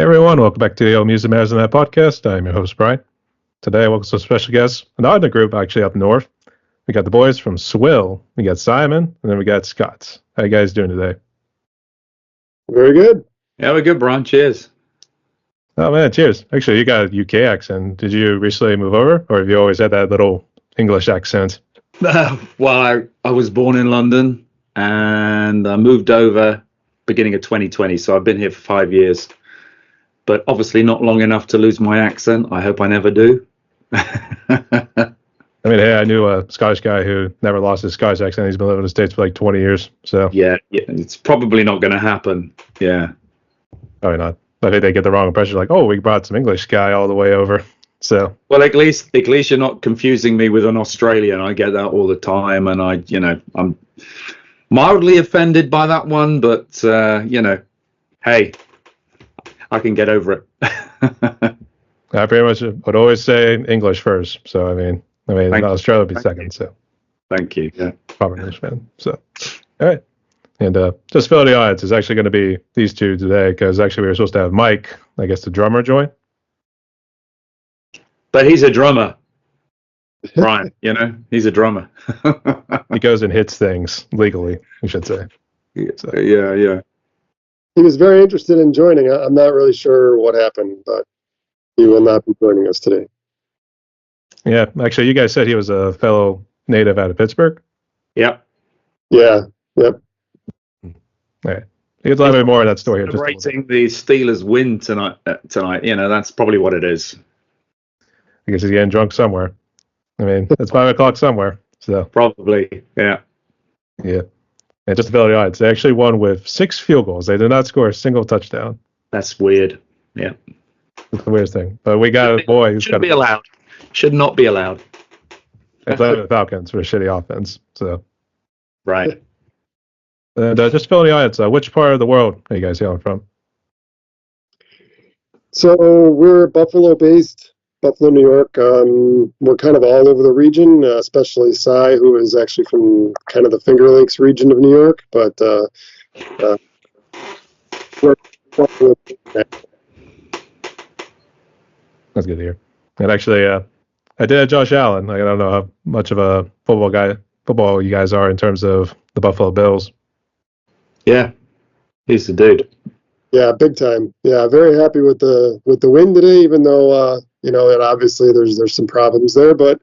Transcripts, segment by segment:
Hey everyone, welcome back to the Old Music Matters and That podcast. I'm your host, Brian. Today, welcome to a special guest, another group actually up north. We got the boys from Swill, we got Simon, and then we got Scott. How you guys doing today? Very good. Yeah, we're good, Brian. Cheers. Oh man, cheers. Actually, you got a UK accent. Did you recently move over, or have you always had that little English accent? Well, I was born in London and I moved over beginning of 2020, so I've been here for 5 years. But obviously not long enough to lose my accent. I hope I never do. I mean, hey, I knew a Scottish guy who never lost his Scottish accent. He's been living in the States for like 20 years. So Yeah, it's probably not going to happen. Yeah. probably not. I think they get the wrong impression, like, oh, we brought some English guy all the way over. So Well, at least you're not confusing me with an Australian. I get that all the time, and I'm mildly offended by that one, but hey, I can get over it. I pretty much would always say English first. So I mean, Thank Australia would be Thank second. you. So Thank you. Yeah. proper Englishman. So all right, and just for the audience, it's actually going to be these two today because actually we were supposed to have Mike, I guess the drummer, join. But he's a drummer, Brian. He's a drummer. He goes and hits things legally, we should say. So. Yeah. He was very interested in joining. I'm not really sure what happened, but he will not be joining us today. Yeah, actually, you guys said he was a fellow native out of Pittsburgh. Yep. Yeah. Yep. All right, you can tell me more of that story here. Just a little bit. Celebrating the Steelers win tonight. That's probably what it is. I guess he's getting drunk somewhere. I mean, it's 5 o'clock somewhere. So Probably. Yeah. yeah. And just to fill the audience, they actually won with 6 field goals. They did not score a single touchdown. That's weird. Yeah. It's the weirdest thing. But we got a boy who's got Shouldn't be allowed. Should not be allowed. to play the Falcons for a shitty offense. So, Right. and just fill the audience. Which part of the world are you guys hailing from? So we're Buffalo-based, Buffalo, New York. We're kind of all over the region, especially Cy, who is actually from kind of the Finger Lakes region of New York. But we're Buffalo. That's good to hear. And actually, I did Josh Allen. I don't know how much of a football you guys are in terms of the Buffalo Bills. Yeah. He's the dude. Yeah, big time. Yeah, very happy with the win today, even though and obviously there's some problems there, but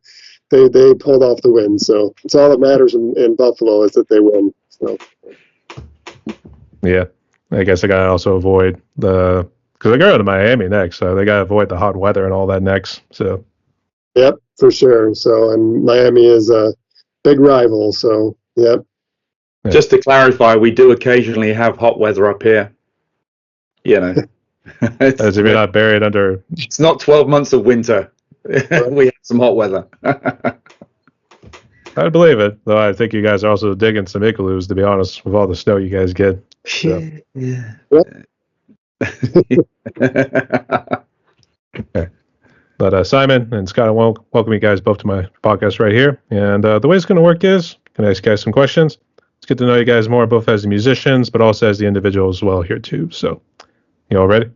they pulled off the win. So it's all that matters in Buffalo is that they win. So Yeah, I guess I gotta also avoid because they're going to Miami next, so they gotta avoid the hot weather and all that next. So yep, for sure. So and Miami is a big rival. So yep. Yeah. Just to clarify, we do occasionally have hot weather up here. It's, as if you're not buried under. it's not 12 months of winter. We have some hot weather. I believe it, though. I think you guys are also digging some igloos, to be honest, with all the snow you guys get. So. Yeah. Okay. But Simon and Scott, I want to welcome you guys both to my podcast right here. And the way it's going to work is, I'm going to ask you guys some questions. Let's get to know you guys more, both as the musicians, but also as the individuals as well here too. So, you all ready?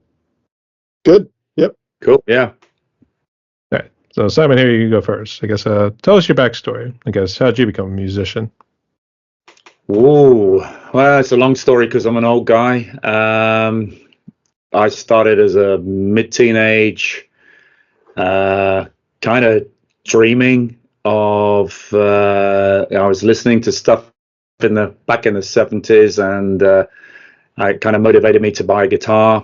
Good. Yep. Cool. Yeah. All right. So Simon, here you go first. I guess tell us your backstory. I guess how did you become a musician? Ooh, well, it's a long story because I'm an old guy. I started as a mid-teenage, kind of dreaming of. I was listening to stuff back in the 70s, and it kind of motivated me to buy a guitar.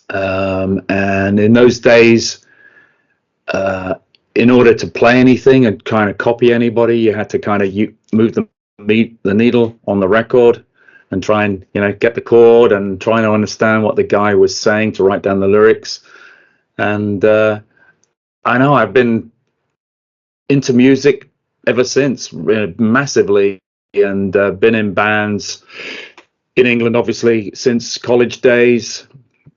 And in those days, in order to play anything and kind of copy anybody, you had to kind of move the needle on the record and try and get the chord and trying to understand what the guy was saying to write down the lyrics. And I know I've been into music ever since, massively, and been in bands in England, obviously, since college days.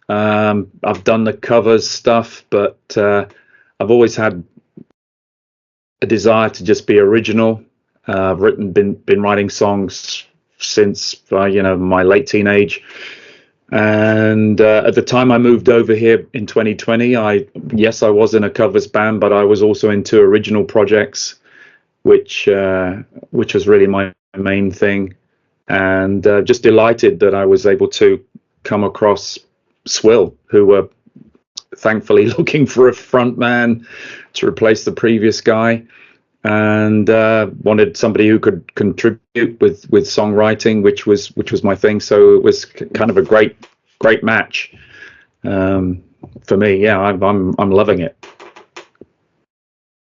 I've done the covers stuff, but I've always had a desire to just be original. I've been writing songs since my late teenage, And at the time I moved over here in 2020, I was in a covers band, but I was also into original projects, which was really my main thing. And just delighted that I was able to come across Swill, who were thankfully looking for a front man to replace the previous guy, and wanted somebody who could contribute with songwriting, which was my thing. So it was kind of a great match for me. Yeah, I'm loving it.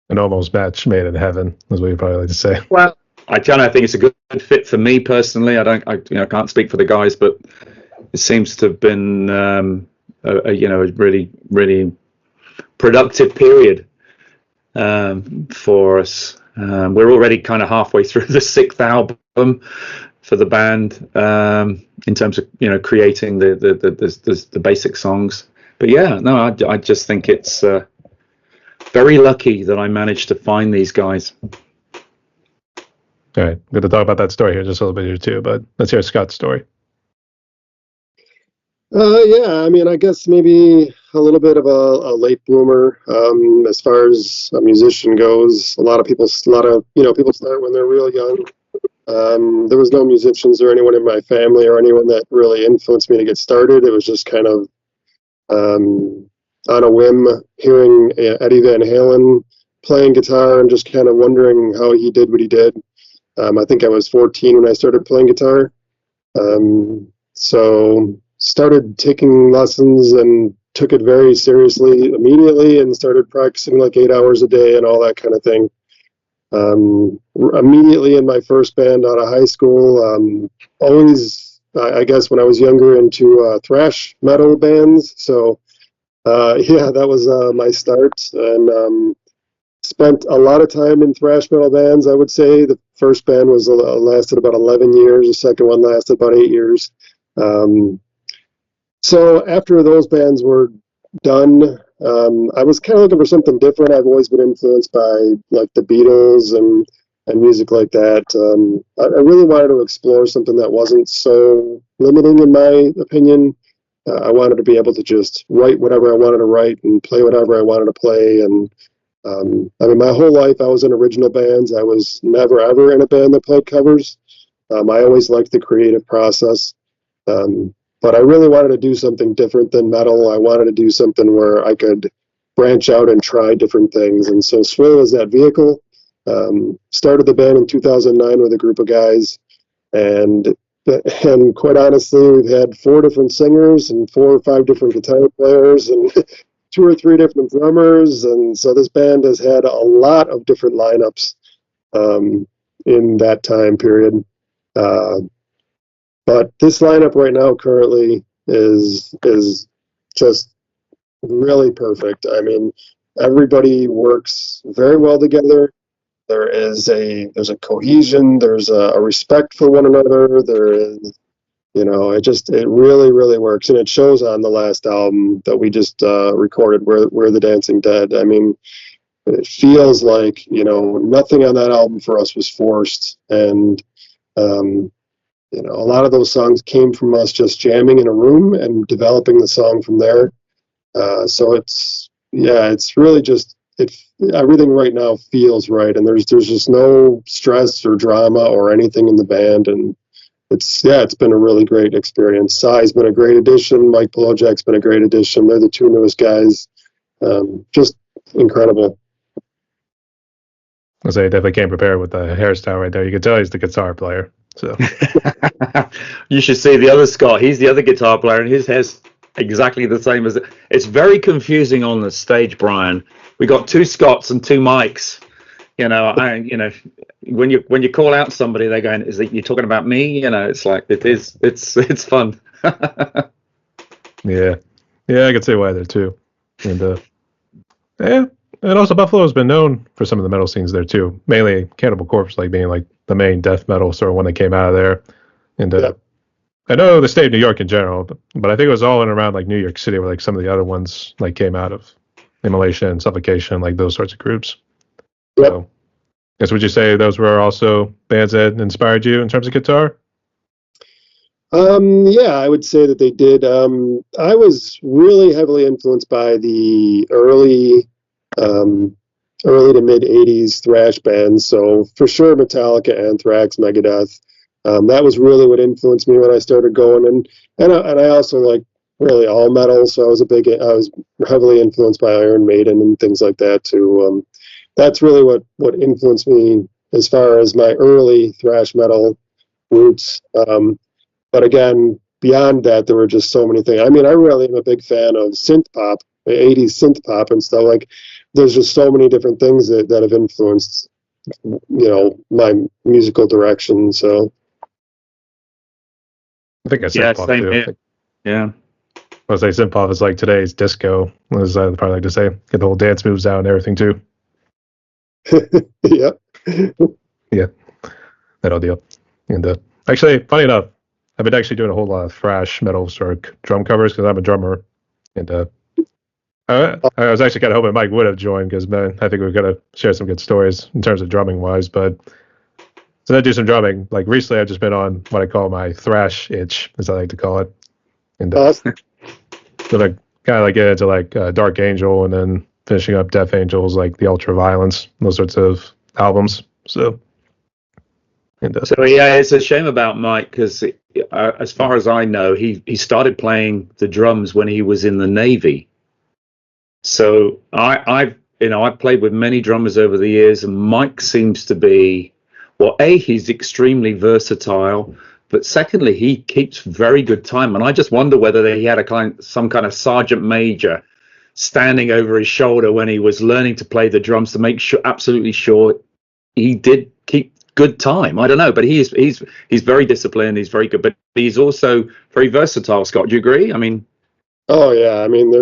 An almost match made in heaven, is what you probably like to say. Well, I think it's a good fit for me personally. I can't speak for the guys, but it seems to have been a really productive period for us. We're already kind of halfway through the 6th album for the band, in terms of creating the basic songs. But yeah, no, I just think it's very lucky that I managed to find these guys. All right, I'm going to talk about that story here just a little bit here too, but let's hear Scott's story. Yeah, I mean, I guess maybe a little bit of a late bloomer as far as a musician goes. A lot of people start when they're real young. There was no musicians or anyone in my family or anyone that really influenced me to get started. It was just kind of on a whim, hearing Eddie Van Halen playing guitar and just kind of wondering how he did what he did. I think I was 14 when I started playing guitar. So started taking lessons and took it very seriously immediately and started practicing like 8 hours a day and all that kind of thing. Immediately in my first band out of high school, always, I guess when I was younger, into thrash metal bands. So yeah, that was my start, and spent a lot of time in thrash metal bands. I would say the first band was lasted about 11 years. The second one lasted about 8 years. So after those bands were done, I was kind of looking for something different. I've always been influenced by like the Beatles and music like that. I really wanted to explore something that wasn't so limiting, in my opinion. I wanted to be able to just write whatever I wanted to write and play whatever I wanted to play. And I mean, my whole life I was in original bands. I was never ever in a band that played covers. I always liked the creative process. But I really wanted to do something different than metal. I wanted to do something where I could branch out and try different things. And so Swill is that vehicle. Started the band in 2009 with a group of guys. And quite honestly, we've had 4 different singers and 4 or 5 different guitar players and 2 or 3 different drummers. And so this band has had a lot of different lineups in that time period. But this lineup right now currently is just really perfect. I mean, everybody works very well together. There's a cohesion. There's a respect for one another. There is, it really, really works. And it shows on the last album that we just recorded, We're the Dancing Dead. I mean, it feels like, nothing on that album for us was forced. And, a lot of those songs came from us just jamming in a room and developing the song from there. So it's really just, everything right now feels right. And there's just no stress or drama or anything in the band. And it's been a really great experience. Sai's been a great addition. Mike Polojak's been a great addition. They're the 2 newest guys. Just incredible. I say, definitely came prepared with the hairstyle right there. You could tell he's the guitar player. So you should see the other Scott. He's the other guitar player, and his hair's exactly the same as it. It's very confusing on the stage, Brian. We got 2 Scotts and 2 Mikes. When you call out somebody, they're going, "Is it you talking about me?" It's like it's fun. yeah, I could see why there too, and and also Buffalo's been known for some of the metal scenes there too. Mainly Cannibal Corpse, like being like the main death metal sort of one that came out of there. And I know the state of New York in general, but I think it was all in around like New York City where like some of the other ones like came out of Immolation, Suffocation, like those sorts of groups. Yep. So, would you say those were also bands that inspired you in terms of guitar? Yeah, I would say that they did. I was really heavily influenced by the early to mid '80s thrash bands. So for sure, Metallica, Anthrax, Megadeth. That was really what influenced me when I started going. And I also like really all metal. So I was heavily influenced by Iron Maiden and things like that too. That's really what influenced me as far as my early thrash metal roots. But again, beyond that, there were just so many things. I mean, I really am a big fan of synth pop, the '80s synth pop and stuff. Like, there's just so many different things that have influenced, my musical direction. So, I think I Yeah, synth pop same too. here. Yeah. I say synth pop is like today's disco, as I'd probably like to say. Get the whole dance moves out and everything too. yeah. Yeah, that all deal. And actually, funny enough, I've been actually doing a whole lot of thrash metal sort of drum covers because I'm a drummer. And I was actually kind of hoping Mike would have joined because, man, I think we're going to share some good stories in terms of drumming wise. But so I do some drumming. Like recently, I've just been on what I call my thrash itch, as I like to call it. And Awesome. so I kind of like get into like Dark Angel and then finishing up Death Angels, like the Ultra Violence, those sorts of albums. So, So yeah, it's a shame about Mike because, as far as I know, he started playing the drums when he was in the Navy. So I've played with many drummers over the years, and Mike seems to be, well, he's extremely versatile, but secondly, he keeps very good time. And I just wonder whether he had some kind of sergeant major standing over his shoulder when he was learning to play the drums to make absolutely sure he did keep good time. I don't know, but he's very disciplined. He's very good, but he's also very versatile. Scott, do you agree? I mean, Oh yeah. I mean,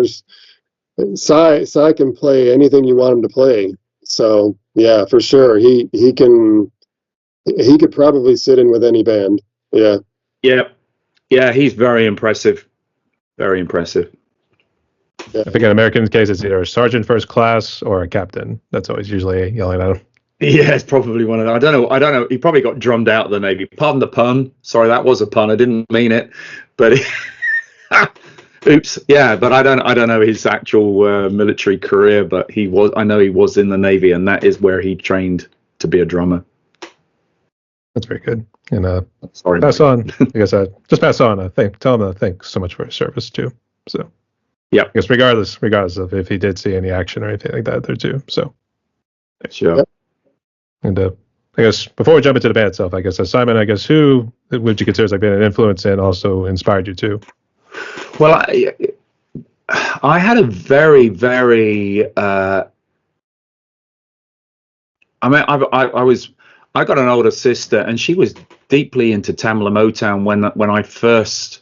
Cy can play anything you want him to play. So yeah, for sure. He could probably sit in with any band. Yeah. yeah, he's very impressive. Very impressive. Yeah. I think in American's case, it's either a sergeant first class or a captain. That's always usually yelling at him. Yeah, it's probably one of them. I don't know. He probably got drummed out of the Navy. Pardon the pun. Sorry, that was a pun. I didn't mean it. But oops. Yeah, but I don't know his actual military career. But I know he was in the Navy, and that is where he trained to be a drummer. That's very good. And sorry, pass on. I guess just pass on. Tell him thanks so much for his service too. So yeah, I guess regardless of if he did see any action or anything like that there too. So sure. Yep. And I guess before we jump into the band itself, I guess Simon, who would you consider as like being an influence and also inspired you too? Well, I had a very, very. I mean, I got an older sister, and she was deeply into Tamla Motown when I first.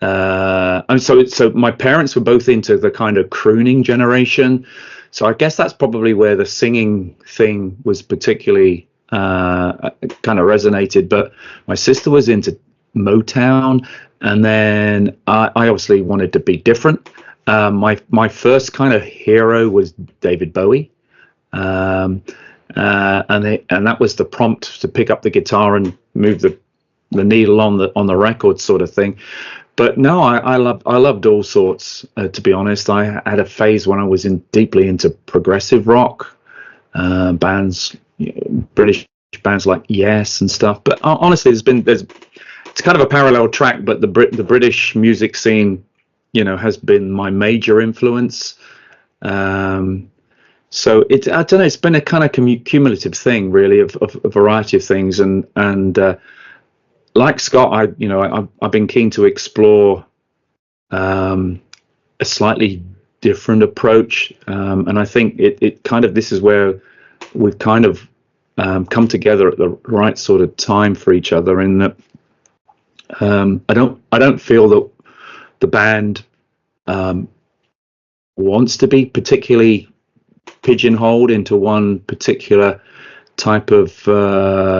And so my parents were both into the kind of crooning generation. So I guess that's probably where the singing thing was particularly kind of resonated. But my sister was into Motown, and then I obviously wanted to be different. My first kind of hero was David Bowie, and that was the prompt to pick up the guitar and move the needle on the record, sort of thing. But no, I loved all sorts. To be honest, I had a phase when I was deeply into progressive rock bands, British bands like Yes and stuff. But honestly, it's kind of a parallel track. But the British music scene, has been my major influence. So I don't know. It's been a kind of cumulative thing, really, of a variety of things, and like Scott, I've been keen to explore a slightly different approach, and I think it kind of, this is where we've kind of come together at the right sort of time for each other. In that, I don't feel that the band wants to be particularly pigeonholed into one particular type of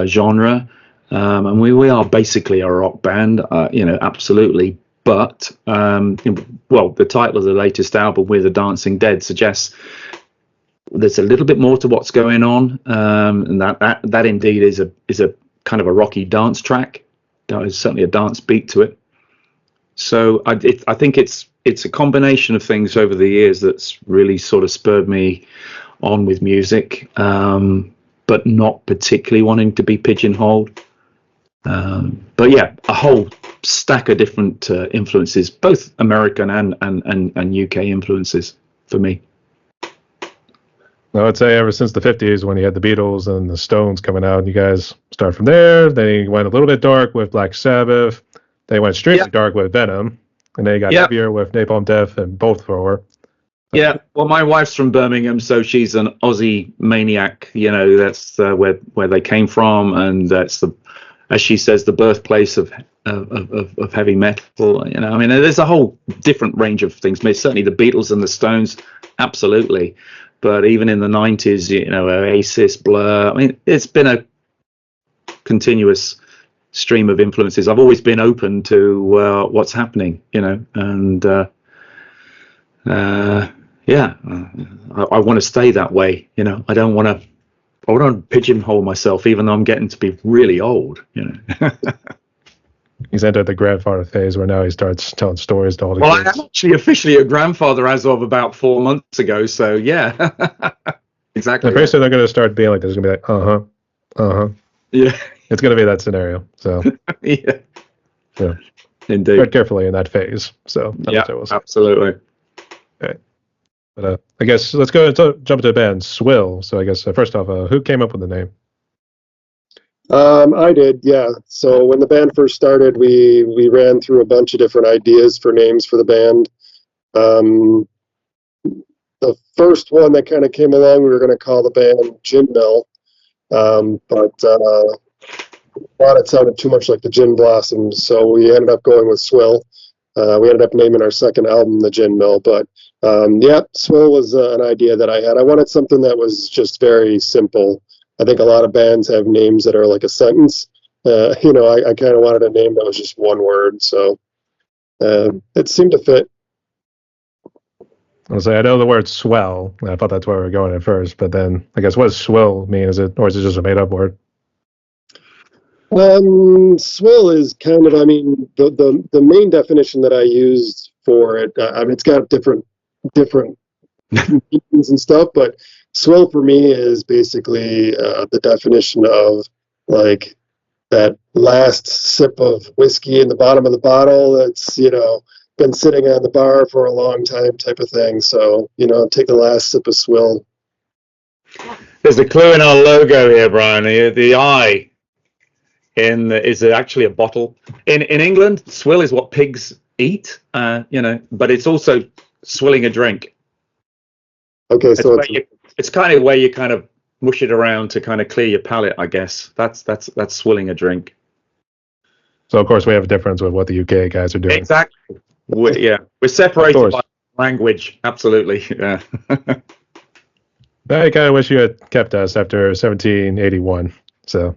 genre. And we are basically a rock band, absolutely. But, the title of the latest album, We're the Dancing Dead, suggests there's a little bit more to what's going on. And that indeed is a kind of a rocky dance track. There's certainly a dance beat to it. So I think it's a combination of things over the years that's really sort of spurred me on with music, but not particularly wanting to be pigeonholed. But yeah, a whole stack of different influences, both American and UK influences for me. I would say ever since the 50s, when you had the Beatles and the Stones coming out, you guys start from there. Then you went a little bit dark with Black Sabbath. They went extremely dark with Venom. And then you got heavier with Napalm Death and both Thrower. Yeah, well, my wife's from Birmingham, so she's an Aussie maniac. You know, that's where they came from, and that's as she says, the birthplace of heavy metal. You know, I mean, there's a whole different range of things. I mean, certainly the Beatles and the Stones, absolutely. But even in the 90s, you know, Oasis, Blur. I mean, it's been a continuous stream of influences. I've always been open to what's happening, you know, and I want to stay that way. You know, I don't want to pigeonhole myself, even though I'm getting to be really old, you know. He's entered the grandfather phase where now he starts telling stories to all the kids. Well, I am actually officially a grandfather as of about 4 months ago, so yeah. Exactly. Pretty soon they're going to start being like, there's going to be like, Yeah. It's going to be that scenario. So, yeah. So, indeed. tread carefully in that phase. So, yeah, absolutely. Okay. But I guess let's go jump into the band Swill. So, I guess first off, who came up with the name? I did, yeah. So when the band first started, we ran through a bunch of different ideas for names for the band. The first one that kind of came along, we were going to call the band Gin Mill, but thought it sounded too much like the Gin Blossoms, so we ended up going with Swill. We ended up naming our second album the Gin Mill, but yeah, Swill was an idea that I had. I wanted something that was just very simple. I think a lot of bands have names that are like a sentence. You know, I kind of wanted a name that was just one word, so it seemed to fit. I know the word swell. I thought that's where we were going at first, but then I guess what does swill mean? Is it just a made up word? Swill is kind of, I mean, the main definition that I used for it, I mean, it's got different meanings and stuff, but swill for me is basically the definition of like that last sip of whiskey in the bottom of the bottle that's, you know, been sitting on the bar for a long time type of thing. So, you know, take the last sip of swill. There's a clue in our logo here, Brian. The eye is actually a bottle. In England, swill is what pigs eat, you know, but it's also swilling a drink. Okay, so it's kind of where you kind of mush it around to kind of clear your palate, I guess. That's swilling a drink. So of course we have a difference with what the UK guys are doing. Exactly. We're separated by language. Absolutely. Yeah. I kind of wish you had kept us after 1781. So.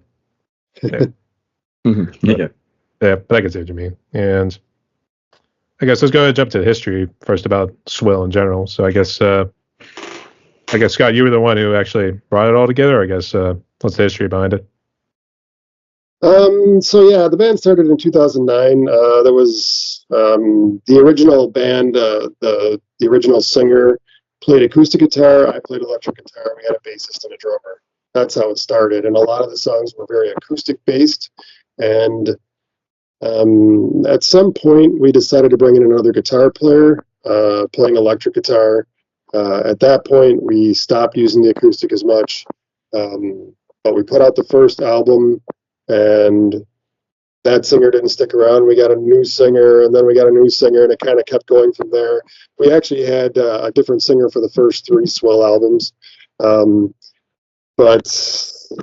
Yeah. Yeah. Yeah, but I can see what you mean. And I guess let's go ahead and jump to history first about Swill in general. So I guess Scott, you were the one who actually brought it all together. I guess what's the history behind it? So yeah, the band started in 2009. There was the original band, the original singer played acoustic guitar. I played electric guitar. We had a bassist and a drummer. That's how it started. And a lot of the songs were very acoustic based. And at some point, we decided to bring in another guitar player, playing electric guitar. At that point, we stopped using the acoustic as much. But we put out the first album, and that singer didn't stick around. We got a new singer, and then we got a new singer, and it kind of kept going from there. We actually had a different singer for the first 3 Swill albums. But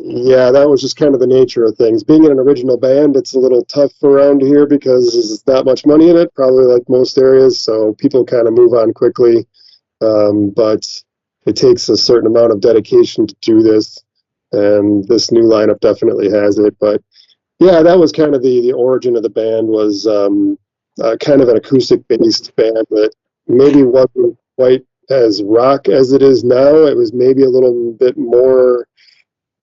yeah, that was just kind of the nature of things. Being in an original band, it's a little tough around here because there's not much money in it, probably like most areas, so people kind of move on quickly. But it takes a certain amount of dedication to do this, and this new lineup definitely has it. But yeah, that was kind of the origin of the band, was kind of an acoustic-based band that maybe wasn't quite as rock as it is now. It was maybe a little bit more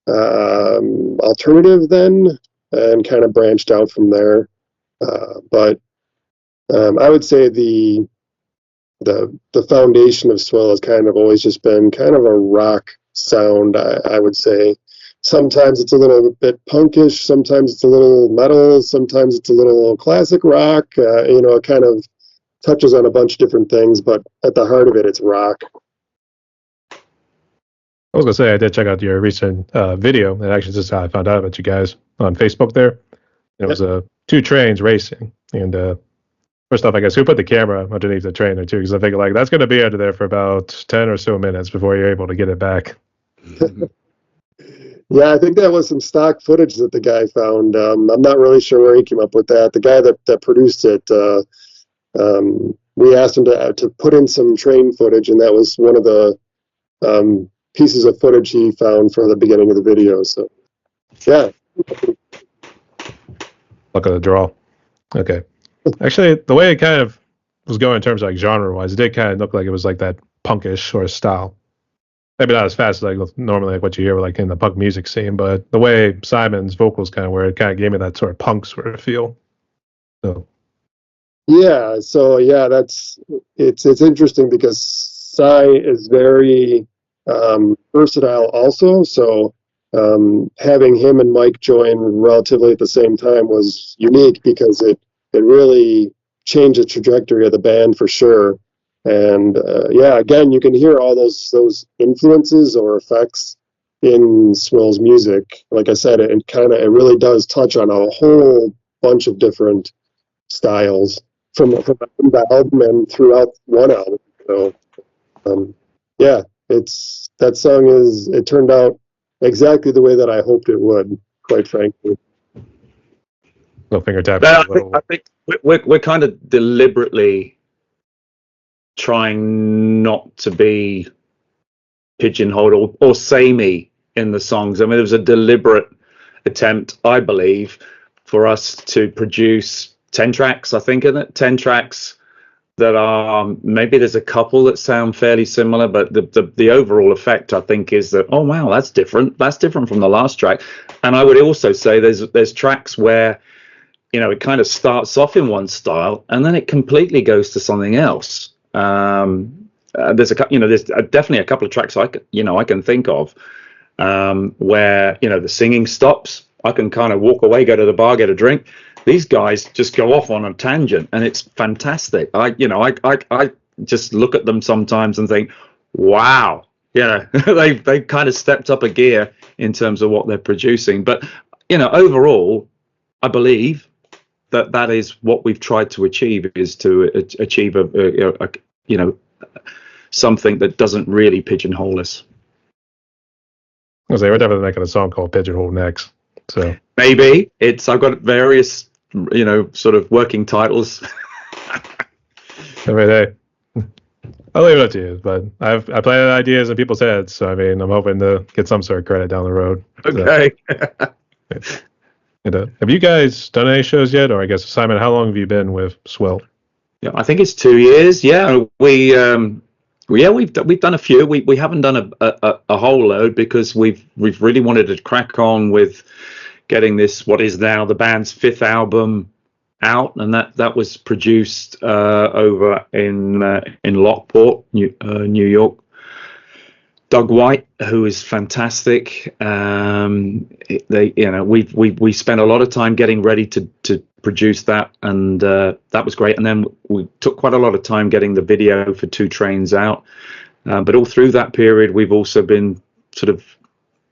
alternative then, and kind of branched out from there. But I would say the foundation of Swill has kind of always just been kind of a rock sound. I would say sometimes it's a little bit punkish, sometimes it's a little metal, sometimes it's a little classic rock. It kind of touches on a bunch of different things, but at the heart of it, it's rock. I was gonna say I did check out your recent video, and actually this is how I found out about you guys on Facebook. There, it was 2 trains racing, and first off, I guess who put the camera underneath the train or two? Because I think like that's gonna be under there for about 10 or so minutes before you're able to get it back. Yeah, I think that was some stock footage that the guy found. I'm not really sure where he came up with that. The guy that produced it, we asked him to put in some train footage, and that was one of the pieces of footage he found for the beginning of the video. So, yeah. Luck of the draw. Okay. Actually, the way it kind of was going in terms of like genre-wise, it did kind of look like it was like that punkish sort of style. Maybe not as fast as like normally like what you hear like in the punk music scene, but the way Simon's vocals kind of were, it kind of gave me that sort of punk sort of feel. So. Yeah. So yeah, it's interesting because Cy is very versatile also. So having him and Mike join relatively at the same time was unique because it really changed the trajectory of the band for sure. And yeah, again, you can hear all those influences or effects in Swill's music. Like I said, it really does touch on a whole bunch of different styles from the album and throughout one album. So yeah, that song it turned out exactly the way that I hoped it would, quite frankly. No finger tap. I think we're kind of deliberately trying not to be pigeonholed or samey in the songs. I mean, there was a deliberate attempt, I believe, for us to produce 10 tracks, I think, in it. 10 tracks that are, maybe there's a couple that sound fairly similar, but the overall effect, I think, is that, oh, wow, that's different. That's different from the last track. And I would also say there's tracks where, it kind of starts off in one style and then it completely goes to something else. There's definitely a couple of tracks I can think of where the singing stops. I can kind of walk away, go to the bar, get a drink. These guys just go off on a tangent, and it's fantastic. I just look at them sometimes and think, wow, they've kind of stepped up a gear in terms of what they're producing. But overall, I believe that is what we've tried to achieve, is to achieve a something that doesn't really pigeonhole us. I was say we're definitely making a song called Pigeonhole next. So maybe I've got various sort of working titles. I mean, I'll leave it up to you, but I planted ideas in people's heads, so I mean, I'm hoping to get some sort of credit down the road. Okay. So, have you guys done any shows yet? Or I guess, Simon, how long have you been with Swill? Yeah, I think it's 2 years. Yeah, we've done a few. We haven't done a whole load because we've really wanted to crack on with getting this, what is now the band's 5th album, out, and that was produced over in Lockport, New York. Doug White, who is fantastic. We spent a lot of time getting ready to produce that, and that was great. And then we took quite a lot of time getting the video for 2 Trains out. But all through that period, we've also been sort of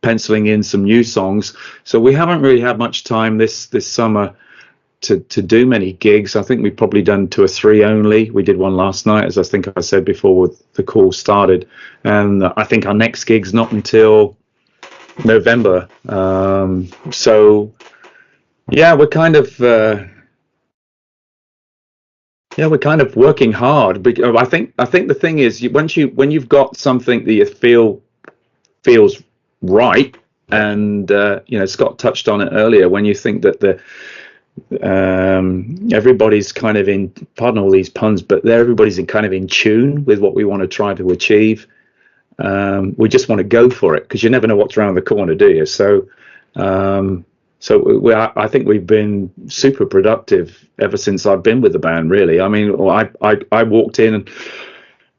penciling in some new songs. So we haven't really had much time this summer to do many gigs. I think we've probably done 2 or 3 only. We did one last night, as I think I said before the call started, and I think our next gig's not until November. So yeah, we're kind of working hard. I think the thing is, when you've got something that you feels right, and Scott touched on it earlier, when you think that everybody's kind of in, pardon all these puns, but everybody's kind of in tune with what we want to try to achieve. We just want to go for it, because you never know what's around the corner, do you? So I think we've been super productive ever since I've been with the band, really. I mean, I walked in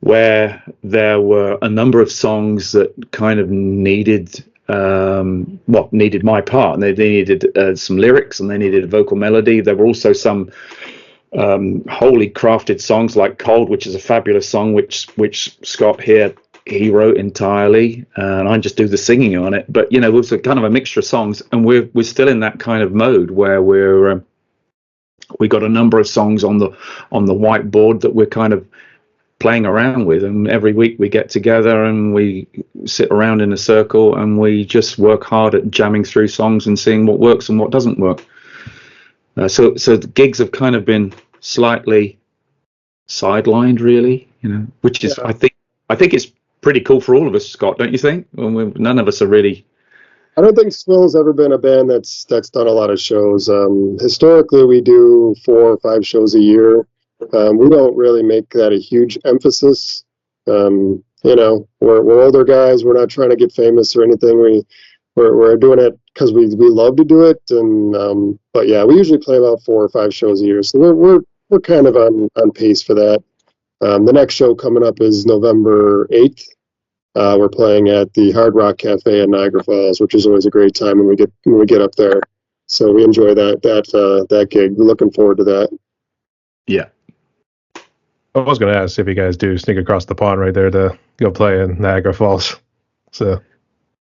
where there were a number of songs that kind of needed my part, and they needed some lyrics, and they needed a vocal melody. There were also some wholly crafted songs like Cold, which is a fabulous song, which Scott here, he wrote entirely, and I just do the singing on it. But it was a kind of a mixture of songs, and we're still in that kind of mode where we got a number of songs on the whiteboard that we're kind of playing around with, and every week we get together and we sit around in a circle and we just work hard at jamming through songs and seeing what works and what doesn't work. So the gigs have kind of been slightly sidelined, really, which is, I think it's pretty cool for all of us, Scott, don't you think? None of us are really. I don't think Swill's ever been a band that's done a lot of shows. Historically, we do 4 or 5 shows a year. We don't really make that a huge emphasis. We're older guys. We're not trying to get famous or anything. We're doing it because we love to do it. And but yeah, we usually play about 4 or 5 shows a year. So we're kind of on pace for that. The next show coming up is November 8th. We're playing at the Hard Rock Cafe in Niagara Falls, which is always a great time when we get up there. So we enjoy that gig. We're looking forward to that. Yeah. I was going to ask if you guys do sneak across the pond right there to go play in Niagara Falls. So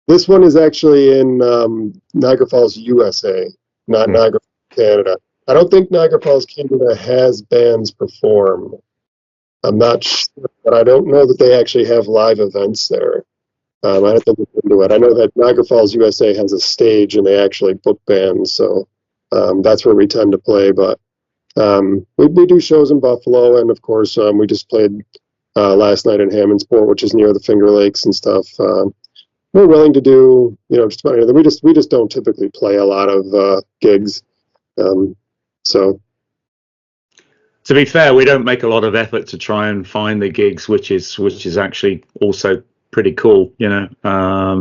this one is actually in Niagara Falls, USA, not Niagara Falls, Canada. I don't think Niagara Falls, Canada has bands perform. I'm not sure, but I don't know that they actually have live events there. I have to look into it. I know that Niagara Falls, USA has a stage and they actually book bands, so that's where we tend to play. But we do shows in Buffalo, and of course we just played last night in Hammondsport, which is near the Finger Lakes and stuff. We're willing to do just about anything. We just don't typically play a lot of gigs. So to be fair, we don't make a lot of effort to try and find the gigs, which is actually also pretty cool. I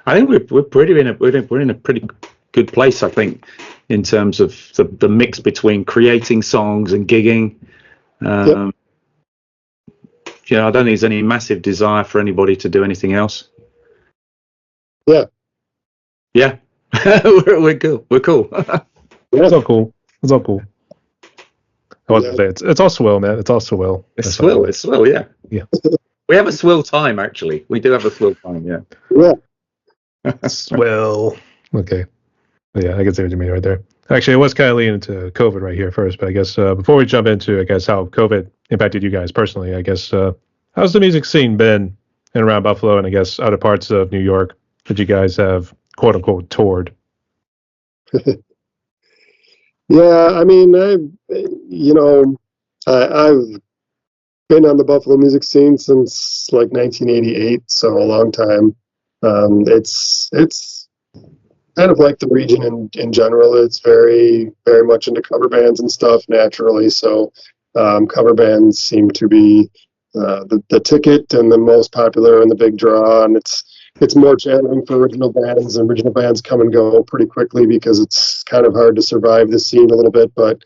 think we're in a pretty good place, I think, in terms of the mix between creating songs and gigging. I don't think there's any massive desire for anybody to do anything else. Yeah. we're cool. We're cool. It's all cool. I want to say it's all Swill, man. It's all Swill. It's Swill. Yeah. We have a Swill time, actually. We do have a Swill time. Yeah. Swill. Okay. Yeah, I can see what you mean right there. Actually, I was kind of leaning into COVID right here first, but I guess before we jump into, how COVID impacted you guys personally, I guess, how's the music scene been in around Buffalo and I guess other parts of New York that you guys have, quote unquote, toured? Yeah, I mean, I've been on the Buffalo music scene since like 1988, so a long time. It's kind of like the region in general. It's very, very much into cover bands and stuff naturally. So cover bands seem to be the ticket and the most popular and the big draw. And it's more challenging for original bands. And original bands come and go pretty quickly because it's kind of hard to survive the scene a little bit. But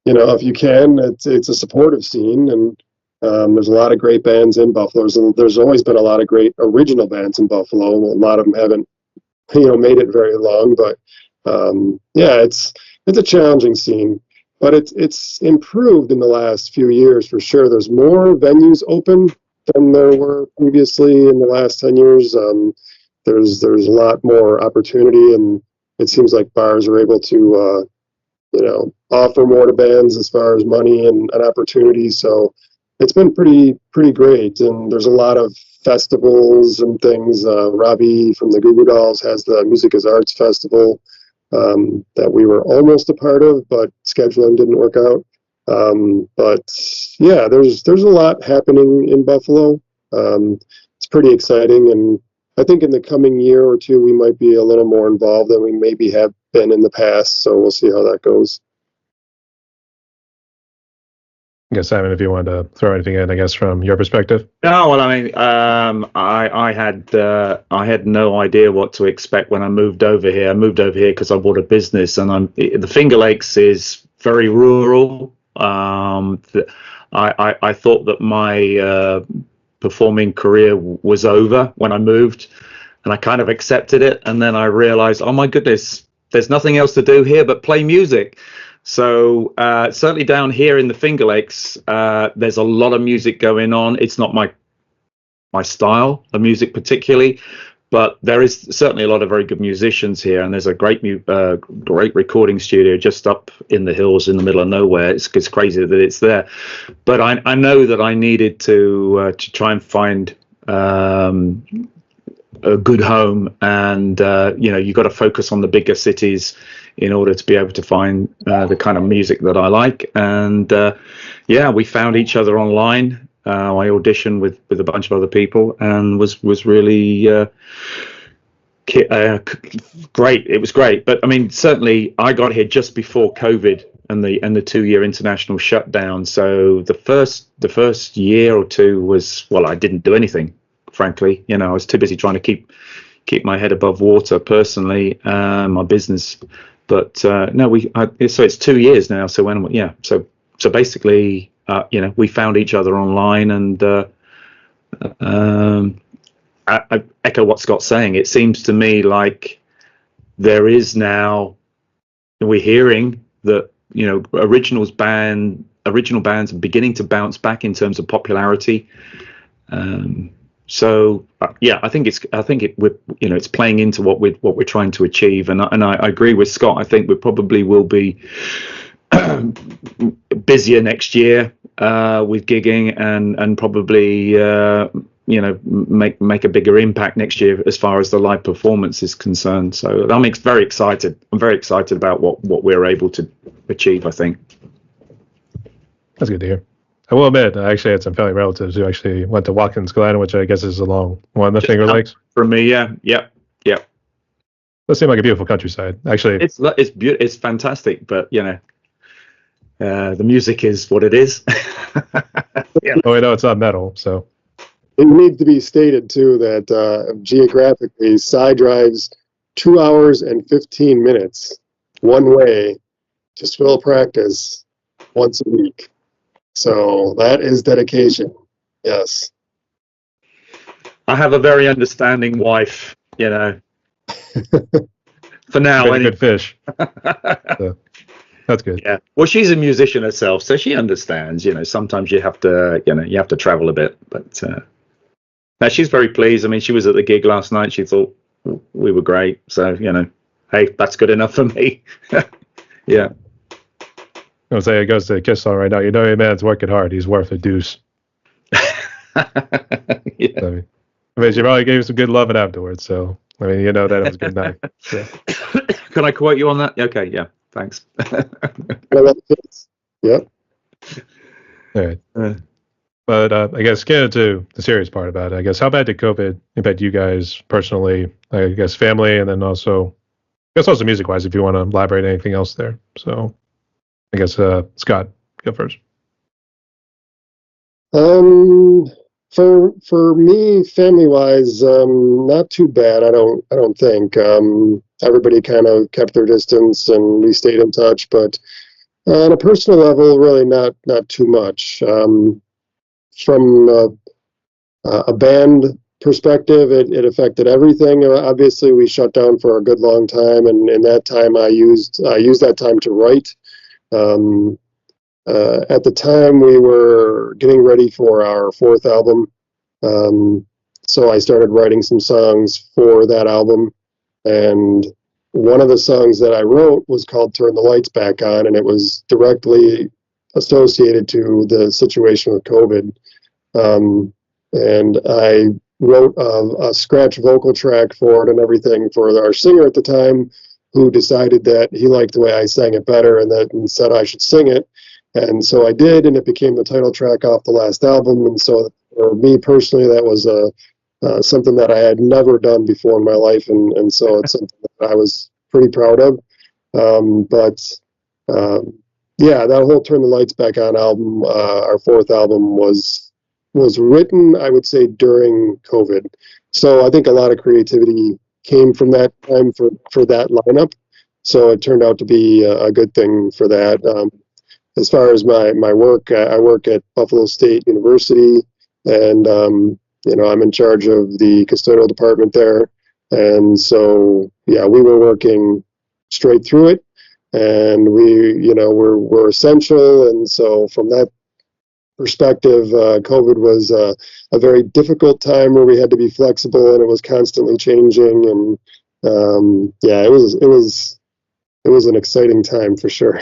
if you can, it's a supportive scene, and there's a lot of great bands in Buffalo. There's always been a lot of great original bands in Buffalo. A lot of them haven't made it very long, but it's a challenging scene, but it's improved in the last few years for sure. There's more venues open than there were previously in the last 10 years. There's a lot more opportunity, and it seems like bars are able to offer more to bands as far as money and opportunities. So it's been pretty great, and there's a lot of festivals and things. Robbie from the Goo Goo Dolls has the Music is Arts Festival that we were almost a part of, but scheduling didn't work out. But yeah, there's a lot happening in Buffalo. It's pretty exciting, and I think in the coming year or two we might be a little more involved than we maybe have been in the past. So we'll see how that goes. guess, Simon, if you wanted to throw anything in, I guess, from your perspective. No, well, I mean, I had no idea what to expect when I moved over here. I moved over here because I bought a business, and the Finger Lakes is very rural. I thought that my performing career was over when I moved, and I kind of accepted it. And then I realized, oh my goodness, there's nothing else to do here but play music. So certainly down here in the Finger Lakes, there's a lot of music going on. It's not my style of music particularly, but there is certainly a lot of very good musicians here, and there's a great recording studio just up in the hills in the middle of nowhere. It's crazy that it's there, but I know that I needed to try and find a good home, and you got to focus on the bigger cities in order to be able to find the kind of music that I like. And we found each other online. I auditioned with a bunch of other people, and was really great. It was great. But I mean, certainly I got here just before COVID and the 2-year international shutdown. So the first year or two was, well, I didn't do anything, frankly. I was too busy trying to keep my head above water personally, my business. But no, so it's 2 years now. So so basically, we found each other online, and I echo what Scott's saying. It seems to me like there is now, we're hearing that original bands are beginning to bounce back in terms of popularity. I think it's playing into what we're trying to achieve, and I agree with Scott. I think we probably will be busier next year with gigging, and probably make a bigger impact next year as far as the live performance is concerned. So I'm very excited. I'm very excited about what we're able to achieve, I think. That's good to hear. I will admit, I actually had some family relatives who actually went to Watkins Glen, which I guess is along one of the Finger Lakes. For me, yeah. That seemed like a beautiful countryside. Actually, it's beautiful. It's fantastic, but the music is what it is. Yeah. Oh, I know it's not metal, so. It needs to be stated too that geographically, Cy drives 2 hours and 15 minutes one way to Swill practice once a week. So that is dedication. Yes. I have a very understanding wife, for now. Any good fish. So, that's good. Yeah. Well, she's a musician herself, so she understands. Sometimes you have to travel a bit, but now she's very pleased. I mean, she was at the gig last night. She thought we were great. So hey, that's good enough for me. Yeah. I would say it goes to Kiss song right now. Your man's working hard. He's worth a deuce. Yeah. I mean, she probably gave you some good loving afterwards. So, I mean, that it was a good night. So. Can I quote you on that? Okay, yeah, thanks. Yep. All right. But I guess getting into the serious part about it, I guess, how bad did COVID impact you guys personally? I guess family, and then also music-wise, if you want to elaborate anything else there. So. I guess Scott, go first. For me, family wise, not too bad. I don't think. Everybody kind of kept their distance, and we stayed in touch. But on a personal level, really not too much. From a band perspective, it affected everything. Obviously, we shut down for a good long time, and in that time, I used that time to write. At the time, we were getting ready for our 4th album, so I started writing some songs for that album, and one of the songs that I wrote was called Turn the Lights Back On, and it was directly associated to the situation with COVID. And I wrote a scratch vocal track for it and everything for our singer at the time, who decided that he liked the way I sang it better and said I should sing it. And so I did, and it became the title track off the last album. And so for me personally, that was something that I had never done before in my life. And so it's something that I was pretty proud of. But Yeah, that whole Turn the Lights Back On album, our fourth album, was written, I would say, during COVID. So I think a lot of creativity came from that time for that lineup. So it turned out to be a good thing for that. As far as my work, I work at Buffalo State University, and I'm in charge of the custodial department there. And so, yeah, we were working straight through it, and we're essential. And so from that perspective, COVID was a very difficult time where we had to be flexible, and it was constantly changing. And it was an exciting time for sure.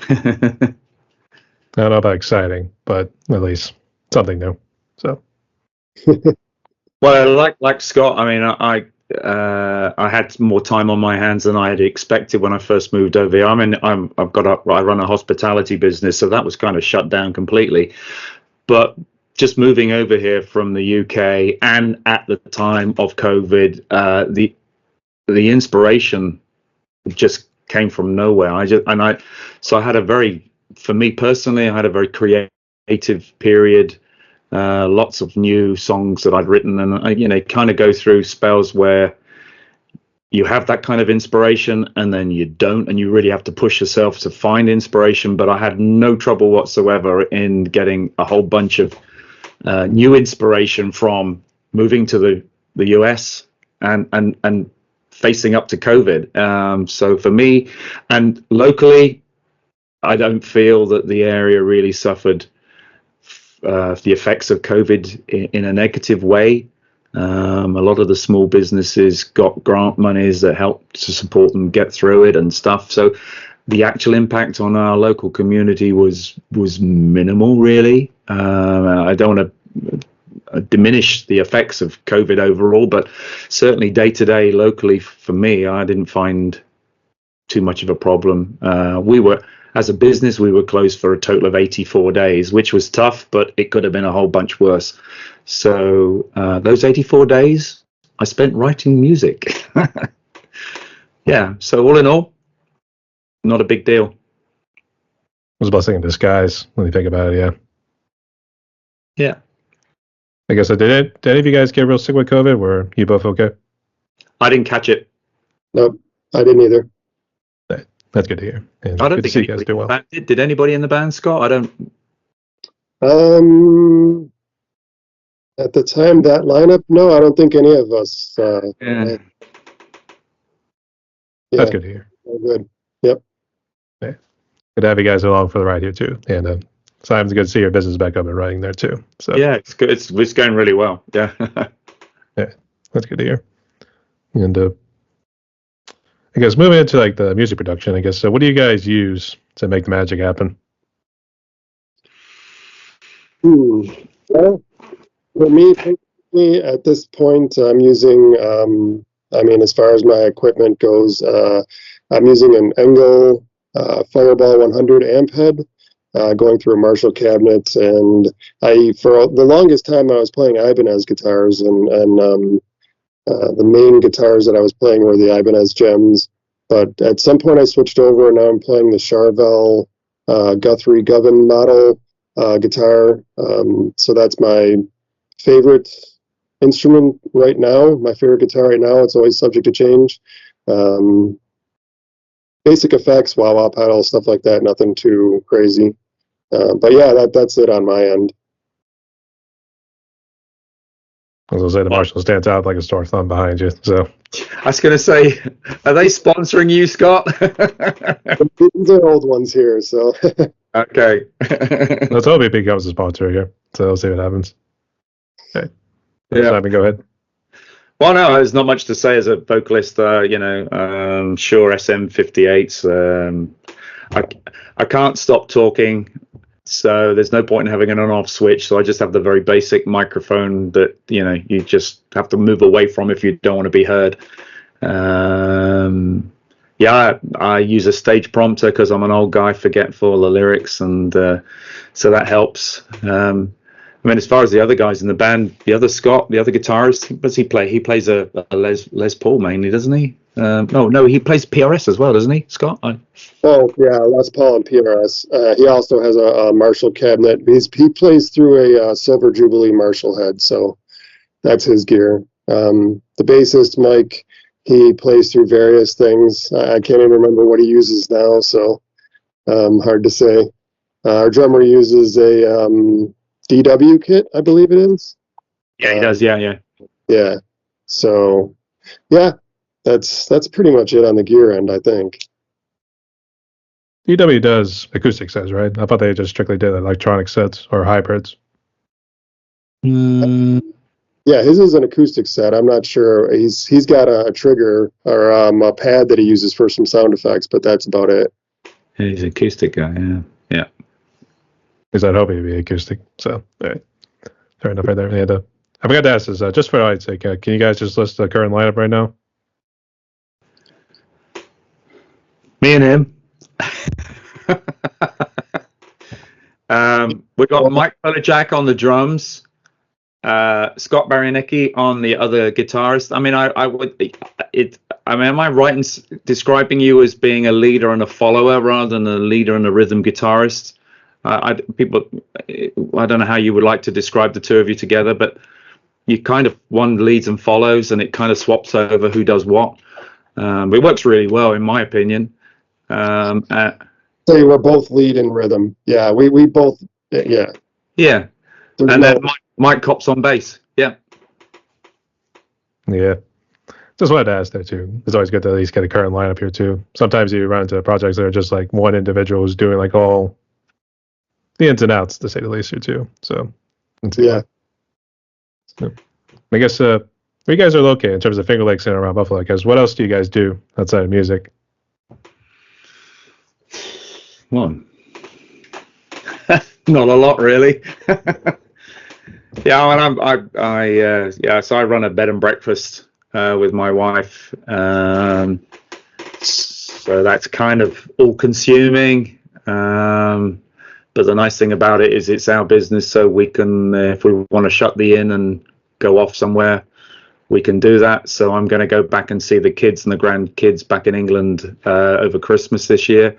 I don't know about exciting, but at least something new. So, well, like Scott, I mean, I had more time on my hands than I had expected when I first moved over here. I run a hospitality business, so that was kind of shut down completely. But just moving over here from the UK, and at the time of COVID, the inspiration just came from nowhere. For me personally, I had a very creative period. Lots of new songs that I'd written, and I kind of go through spells where you have that kind of inspiration and then you don't, and you really have to push yourself to find inspiration. But I had no trouble whatsoever in getting a whole bunch of new inspiration from moving to the US and facing up to COVID. So for me, and locally, I don't feel that the area really suffered the effects of COVID in a negative way. A lot of the small businesses got grant monies that helped to support them get through it and stuff. So the actual impact on our local community was minimal, really. I don't want to diminish the effects of COVID overall, but certainly day to day locally for me, I didn't find too much of a problem. As a business, we were closed for a total of 84 days, which was tough, but it could have been a whole bunch worse. So those 84 days, I spent writing music. Yeah, so all in all, not a big deal. it was a blessing in disguise when you think about it, yeah. Yeah. I guess did any of you guys get real sick with COVID? Were you both okay? I didn't catch it. Nope, I didn't either. That's good to hear. And I don't good to think see you guys do well. Did anybody in the band, Scott? I don't. At the time, that lineup, no, I don't think any of us. Yeah. That's good to hear. Good. Yep. Yeah. Good to have you guys along for the ride here too. And Simon's good to see your business back up and running there too. So yeah, it's good. It's going really well. Yeah. Yeah, that's good to hear. And I guess moving into like the music production, I guess. So what do you guys use to make the magic happen? Well, for me, at this point, I'm using, as far as my equipment goes, I'm using an Engel Fireball 100 amp head, going through a Marshall cabinet. And for the longest time, I was playing Ibanez guitars, and the main guitars that I was playing were the Ibanez Gems. But at some point, I switched over, and now I'm playing the Charvel Guthrie Govan model guitar. So that's my favorite instrument right now, my favorite guitar right now. It's always subject to change. Basic effects, wah-wah pedal, stuff like that, nothing too crazy. But yeah, that's it on my end. I was going to say the Marshall stands out like a sore thumb behind you. So I was going to say, are they sponsoring you, Scott? These are old ones here, so. Okay. Let's hope it becomes a sponsor here. So we'll see what happens. Okay. Yeah. Simon, go ahead. Well, no, there's not much to say as a vocalist. Shure SM58s. I can't stop talking, so there's no point in having an on-off switch. So I just have the very basic microphone that you just have to move away from if you don't want to be heard. I use a stage prompter because I'm an old guy, forgetful of the lyrics, and so that helps. As far as the other guys in the band, the other Scott, the other guitarist, what does he play? He plays a Les Paul mainly, doesn't he? No, he plays PRS as well, doesn't he, Scott? Oh yeah, Les Paul and PRS. He also has a Marshall cabinet. He plays through a Silver Jubilee Marshall head, so that's his gear. The bassist Mike, he plays through various things. I can't even remember what he uses now, so hard to say. Our drummer uses a DW kit, I believe it is. Yeah, he does. Yeah. Yeah. So, yeah, that's pretty much it on the gear end, I think. DW does acoustic sets, right? I thought they just strictly did electronic sets or hybrids. Yeah, his is an acoustic set. I'm not sure. He's got a trigger or a pad that he uses for some sound effects, but that's about it. He's an acoustic guy. Yeah. Because I'd hope he'd be acoustic. So, all right. Fair enough right there. And, I forgot to ask this, just for audience sake, can you guys just list the current lineup right now? Me and him. We got Mike Jack on the drums, Scott Barinicki on the other guitarist. I mean, am I right in describing you as being a leader and a follower rather than a leader and a rhythm guitarist? I don't know how you would like to describe the two of you together, but you kind of one leads and follows, and it kind of swaps over who does what. It works really well, in my opinion. Say we're both lead in rhythm. Yeah, we both. Yeah. Yeah. There's and then Mike Cops on bass. Yeah. Yeah. Just wanted to ask that too. It's always good to at least get a current lineup here too. Sometimes you run into projects that are just like one individual who's doing like all the ins and outs, to say the least, here too. So, yeah. I guess where you guys are located in terms of Finger Lakes and around Buffalo, because what else do you guys do outside of music? Well, not a lot really. Yeah, so I run a bed and breakfast with my wife. So that's kind of all consuming. But the nice thing about it is it's our business, so we can, if we want to shut the inn and go off somewhere, we can do that. So I'm going to go back and see the kids and the grandkids back in England over Christmas this year,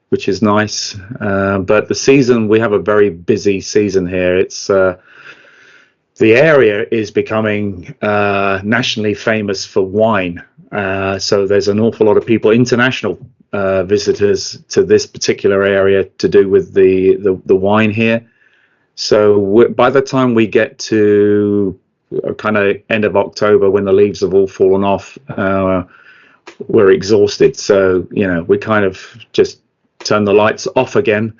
which is nice. But the season, we have a very busy season here. It's the area is becoming nationally famous for wine. So there's an awful lot of people, international visitors to this particular area to do with the wine here. So by the time we get to kind of end of October, when the leaves have all fallen off, we're exhausted. So, we kind of just turn the lights off again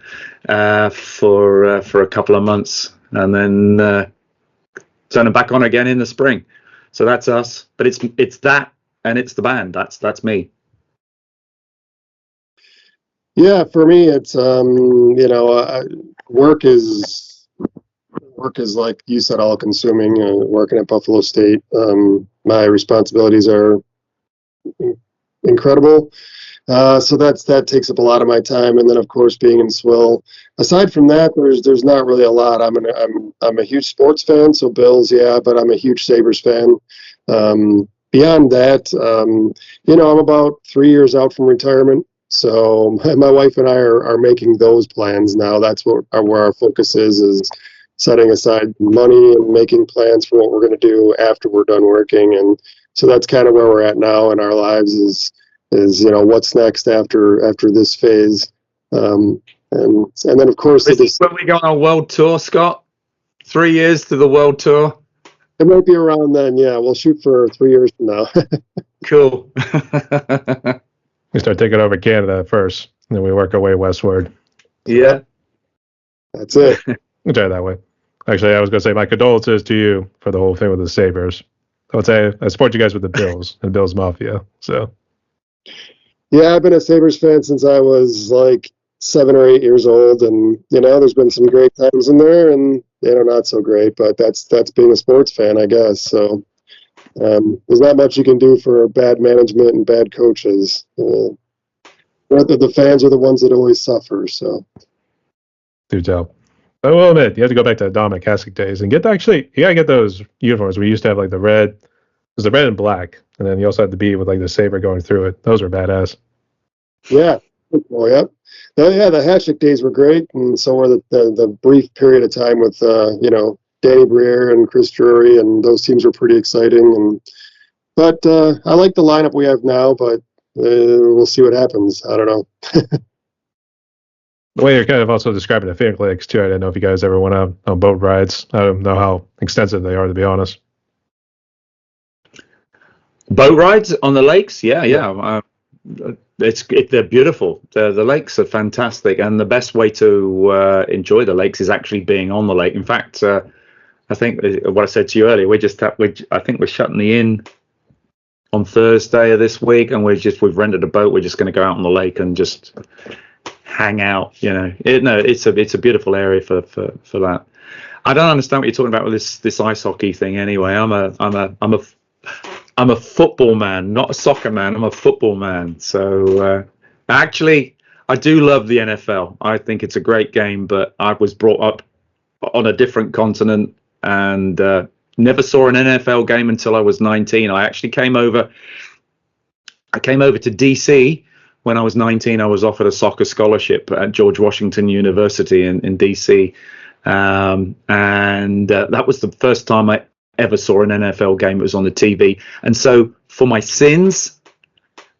for a couple of months, and then turn them back on again in the spring. So that's us. But it's that, and it's the band. That's me. Yeah, for me, it's work is like you said, all consuming. Working at Buffalo State, my responsibilities are incredible. So that takes up a lot of my time, and then of course being in Swill. Aside from that, there's not really a lot. I'm a huge sports fan, so Bills, yeah, but I'm a huge Sabres fan. Beyond that, I'm about 3 years out from retirement. So my wife and I are making those plans now. That's where our focus is setting aside money and making plans for what we're going to do after we're done working. And so that's kind of where we're at now in our lives is what's next after this phase. And then of course when we go on a world tour, Scott, 3 years to the world tour. It might be around then. Yeah, we'll shoot for 3 years from now. Cool. We start taking over Canada first, and then we work our way westward. Yeah. That's it. We'll try it that way. Actually, I was going to say my condolences to you for the whole thing with the Sabres. I would say I support you guys with the Bills and Bills Mafia. So. Yeah, I've been a Sabres fan since I was like 7 or 8 years old, and there's been some great times in there, and not so great. But that's being a sports fan, I guess. So. There's not much you can do for bad management and bad coaches. The fans are the ones that always suffer. So, do tell. I will admit, you have to go back to Dominic Hasek days and you gotta get those uniforms. We used to have like the red, because they're red and black, and then you also have the bead with like the saber going through it. Those are badass. Yeah. Oh, yeah. The Hatchick days were great, and so were the brief period of time with Danny Briere and Chris Drury, and those teams were pretty exciting. But I like the lineup we have now, but we'll see what happens. I don't know. The way you're kind of also describing the Finger Lakes too, I didn't know if you guys ever went on boat rides. I don't know how extensive they are, to be honest. Boat rides on the lakes? Yeah. They're beautiful. The lakes are fantastic, and the best way to enjoy the lakes is actually being on the lake. In fact, I think what I said to you earlier, I think we're shutting the inn on Thursday of this week, and we've rented a boat. We're just going to go out on the lake and just hang out. It's a beautiful area for that. I don't understand what you're talking about with this ice hockey thing. Anyway, I'm a football man, not a soccer man. I'm a football man. So actually, I do love the NFL. I think it's a great game, but I was brought up on a different continent and never saw an NFL game until I was 19. I actually came over to DC when I was 19. I was offered a soccer scholarship at George Washington University in DC. And that was the first time I ever saw an NFL game. It was on the TV. And so for my sins,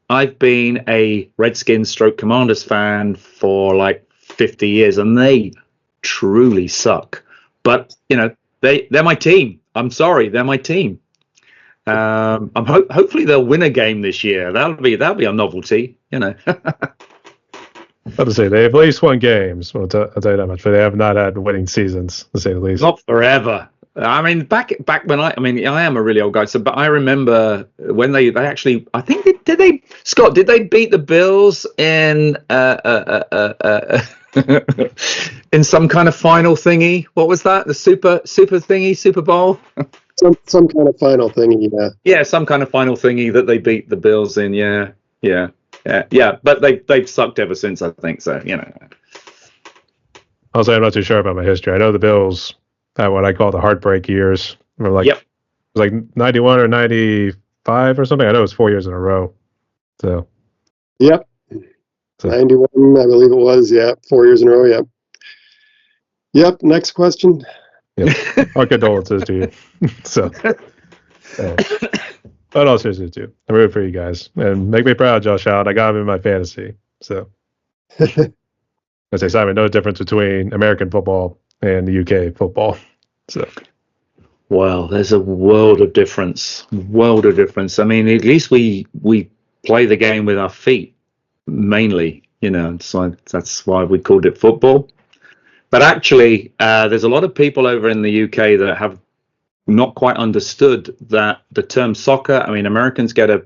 I've been a Redskins / Commanders fan for like 50 years, and they truly suck. But, they're my team. I'm sorry, they're my team. Hopefully they'll win a game this year. That'll be a novelty, I'll say they have at least won games. I'll tell you that much, but they have not had winning seasons, to say the least. Not forever. I mean, back when I am a really old guy. So, but I remember when they actually, I think Scott, did they beat the Bills in in some kind of final thingy? What was that? The super thingy, Super Bowl? Some kind of final thingy, yeah. Yeah, some kind of final thingy that they beat the Bills in. Yeah. But they've sucked ever since, I think. So Also, I'm not too sure about my history. I know the Bills had what I call the heartbreak years. It was like 91 or 95 or something. I know it was 4 years in a row. So. Yep. 91, I believe it was. Yeah, 4 years in a row. Yep. Yep. Next question. Yep. Our condolences to you. So. But all seriously, too. I'm rooting for you guys. And make me proud, Josh Allen. I got him in my fantasy. So. I say, Simon, no difference between American football and the UK football. So. Well, there's a world of difference. I mean, at least we play the game with our feet, mainly. So that's why we called it football. But actually, there's a lot of people over in the UK that have not quite understood that the term soccer. I mean, Americans get a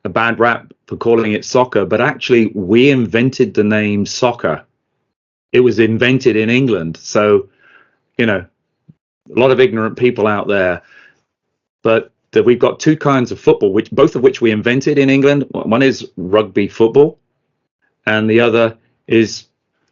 bad rap for calling it soccer, but actually, we invented the name soccer. It was invented in England. So, a lot of ignorant people out there. But we've got two kinds of football, both of which we invented in England. One is rugby football, and the other is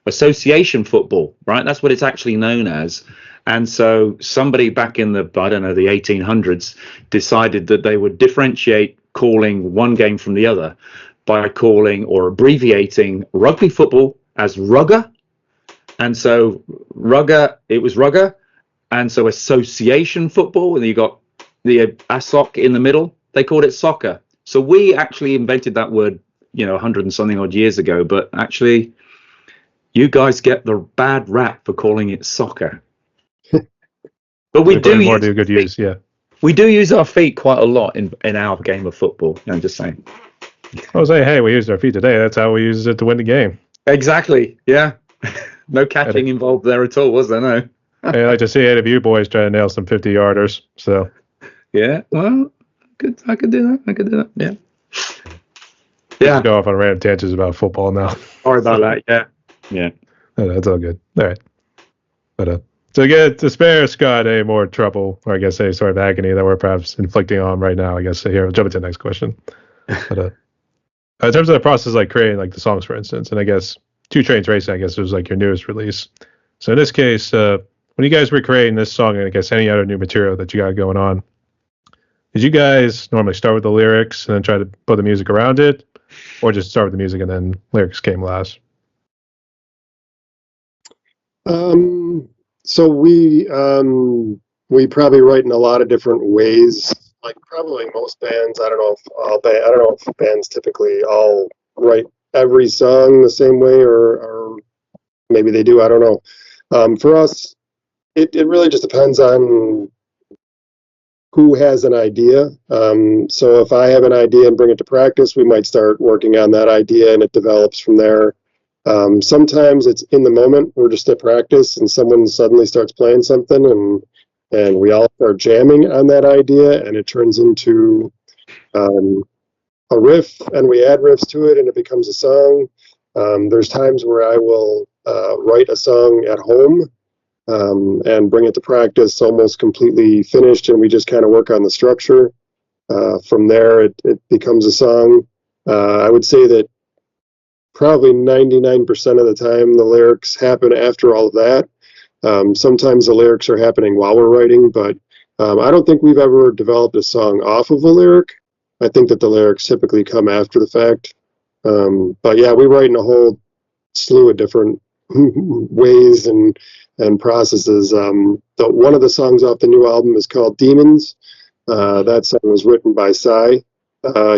association football, right? That's what it's actually known as. And so somebody back in the 1800s decided that they would differentiate calling one game from the other by calling or abbreviating rugby football as rugger. And so it was rugger. And so association football, and you got the ASOC in the middle, they called it soccer. So we actually invented that word, 100 and something odd years ago. But actually, you guys get the bad rap for calling it soccer. But we do use, yeah. We do use our feet quite a lot in our game of football. I'm just saying. I was saying, hey, we used our feet today. That's how we used it to win the game. Exactly. Yeah. No catching involved there at all, was there? No. I like to see eight of you boys try to nail some 50-yarders. So. Yeah. Well, I could do that. Yeah. Yeah. Go off on random tangents about football now. Sorry about that. Yeah. Yeah. No, that's all good. All right. But to spare Scott any more trouble, or I guess any sort of agony that we're perhaps inflicting on him right now, I guess here we'll jump into the next question. But in terms of the process, like creating like the songs, for instance, and I guess Two Trains Racing, I guess it was like your newest release. So in this case, when you guys were creating this song, and I guess any other new material that you got going on, Did you guys normally start with the lyrics and then try to put the music around it, or just start with the music and then lyrics came last? So we probably write in a lot of different ways. Like probably most bands, I don't know if bands typically all write every song the same way, or maybe they do. I don't know. For us, it really just depends on who has an idea. So if I have an idea and bring it to practice, we might start working on that idea and it develops from there. Sometimes it's in the moment. We're just at practice and someone suddenly starts playing something and we all start jamming on that idea and it turns into a riff and we add riffs to it and it becomes a song. There's times where I will write a song at home and bring it to practice almost completely finished and we just kind of work on the structure. From there, it becomes a song. I would say that probably 99% of the time the lyrics happen after all of that. Sometimes the lyrics are happening while we're writing, but I don't think we've ever developed a song off of a lyric. I think that the lyrics typically come after the fact. But yeah, we write in a whole slew of different ways and processes. One of the songs off the new album is called Demons. That song was written by Cy.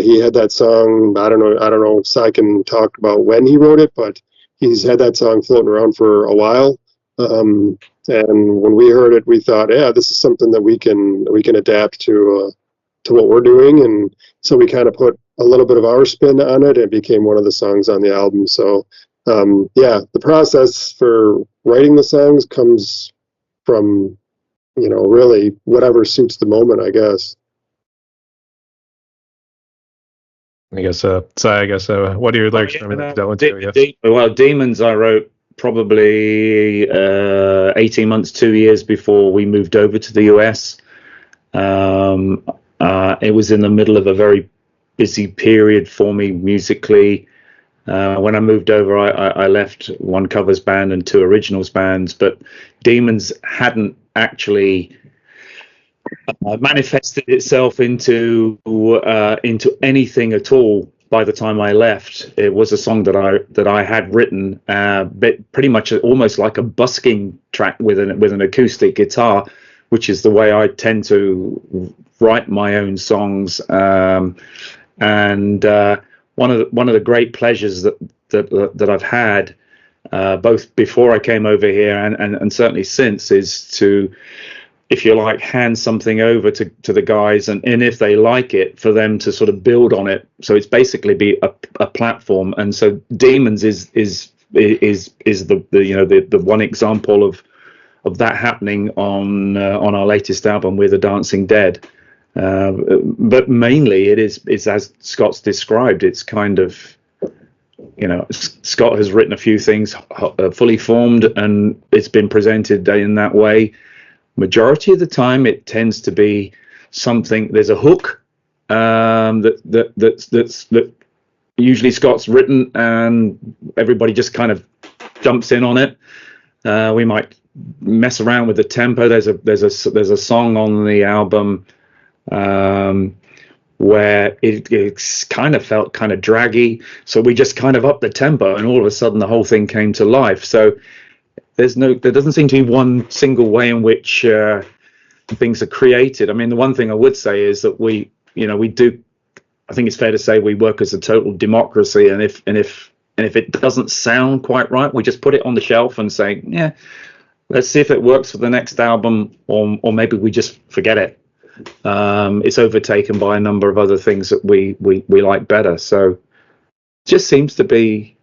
He had that song, I don't know if Cy can talk about when he wrote it, but he's had that song floating around for a while. And when we heard it, we thought, yeah, this is something that we can adapt to what we're doing. And so we kind of put a little bit of our spin on it. It became one of the songs on the album. So yeah, the process for writing the songs comes from, really whatever suits the moment, I guess. I guess, what are your lyrics? Well, Demons I wrote probably 18 months, 2 years before we moved over to the US. It was in the middle of a very busy period for me musically. When I moved over, I left one covers band and two originals bands, but Demons hadn't actually manifested itself into anything at all by the time I left. It was a song that I had written, but pretty much almost like a busking track with an acoustic guitar, which is the way I tend to write my own songs. And one of the great pleasures that I've had, both before I came over here and certainly since, is to, if you like, hand something over to the guys, and if they like it, for them to sort of build on it. So it's basically be a platform. And so Demons is the one example of that happening on our latest album, We're the Dancing Dead. But mainly it's as Scott's described. It's kind of, Scott has written a few things fully formed and it's been presented in that way. Majority of the time it tends to be something, there's a hook that usually Scott's written and everybody just kind of jumps in on it. We might mess around with the tempo. There's a song on the album where it's kind of felt kind of draggy, so we just kind of upped the tempo and all of a sudden the whole thing came to life. So there doesn't seem to be one single way in which things are created. I mean, the one thing I would say is that we do, I think it's fair to say we work as a total democracy, and if it doesn't sound quite right, we just put it on the shelf and say, yeah, let's see if it works for the next album, or maybe we just forget it. It's overtaken by a number of other things that we like better. So it just seems to be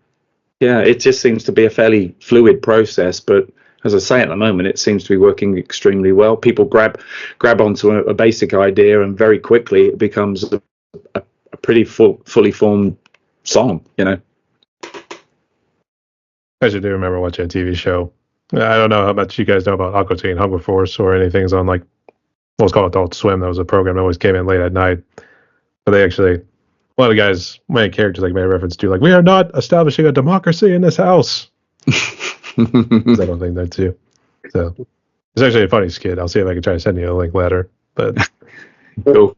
a fairly fluid process. But as I say, at the moment, it seems to be working extremely well. People grab onto a basic idea, and very quickly it becomes a pretty fully formed song. I actually do remember watching a TV show. I don't know how much you guys know about Aqua Teen Hunger Force or anything on like what's called Adult Swim. That was a program that always came in late at night. But they actually, one of the guys, main characters, like made reference to, like, we are not establishing a democracy in this house. I don't think that too. So it's actually a funny skit. I'll see if I can try to send you a link later. But cool.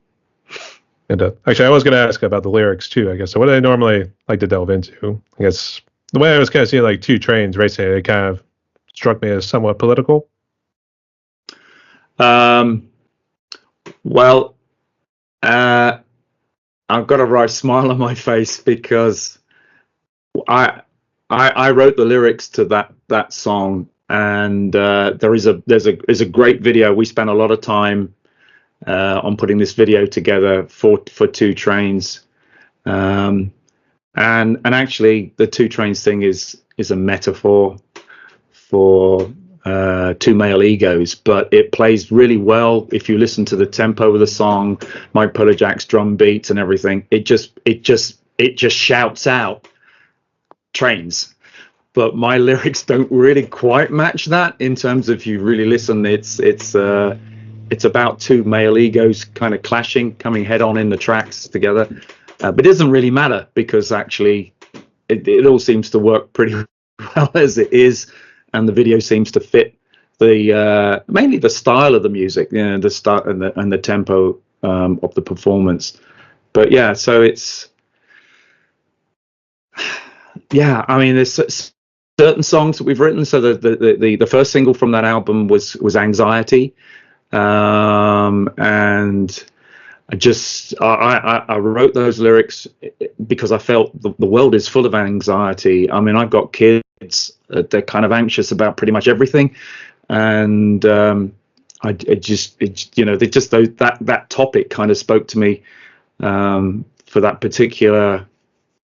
And actually, I was going to ask about the lyrics too, I guess. So what do they normally like to delve into? I guess the way I was kind of seeing like two trains racing, it kind of struck me as somewhat political. Well, I've got a right smile on my face because I wrote the lyrics to that song, and there's a great video. We spent a lot of time on putting this video together for Two Trains, and actually the Two Trains thing is a metaphor for two male egos, but it plays really well if you listen to the tempo of the song, Mike Polajak's drum beats and everything. It just shouts out trains, but my lyrics don't really quite match that. In terms of, you really listen, it's about two male egos kind of clashing, coming head on in the tracks together, but it doesn't really matter because actually it all seems to work pretty well as it is. And the video seems to fit the mainly the style of the music, the start and the tempo of the performance. But yeah, so it's I mean, there's certain songs that we've written. So the first single from that album was Anxiety, and I wrote those lyrics because I felt the world is full of anxiety. I mean, I've got kids. They're kind of anxious about pretty much everything, and that topic kind of spoke to me for that particular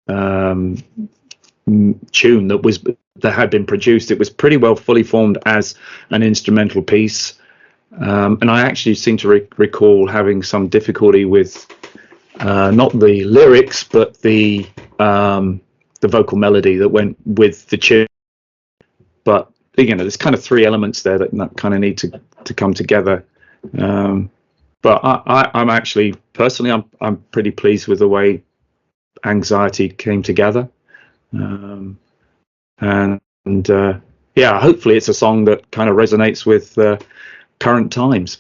tune that had been produced. It was pretty well fully formed as an instrumental piece, and I actually seem to recall having some difficulty with not the lyrics but the vocal melody that went with the tune. But there's kind of three elements there that kind of need to come together. But I'm actually personally I'm pretty pleased with the way Anxiety came together, and hopefully it's a song that kind of resonates with current times.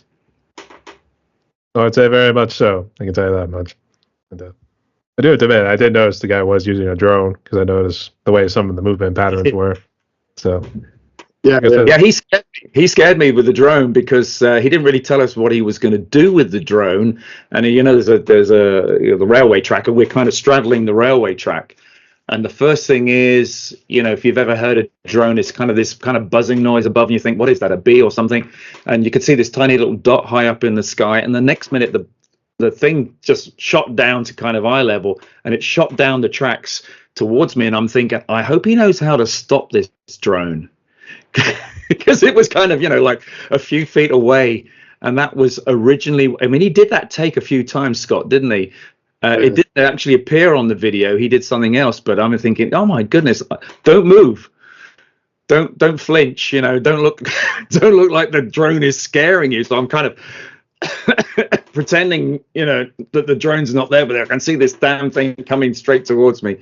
Oh, I'd say very much so. I can tell you that much. And, I do admit, I did notice the guy was using a drone because I noticed the way some of the movement patterns were. So yeah, he scared me with the drone because he didn't really tell us what he was going to do with the drone. And there's the railway track, and we're kind of straddling the railway track. And the first thing is, if you've ever heard a drone, it's kind of this kind of buzzing noise above, and you think, what is that, a bee or something? And you could see this tiny little dot high up in the sky, and the next minute the thing just shot down to kind of eye level, and it shot down the tracks towards me. And I'm thinking, I hope he knows how to stop this drone, because it was kind of, like a few feet away. And that was originally, I mean, he did that take a few times, Scott, didn't he? It didn't actually appear on the video. He did something else, but I'm thinking, oh my goodness, don't move. Don't flinch, don't look like the drone is scaring you. So I'm kind of pretending, that the drone's not there, but I can see this damn thing coming straight towards me.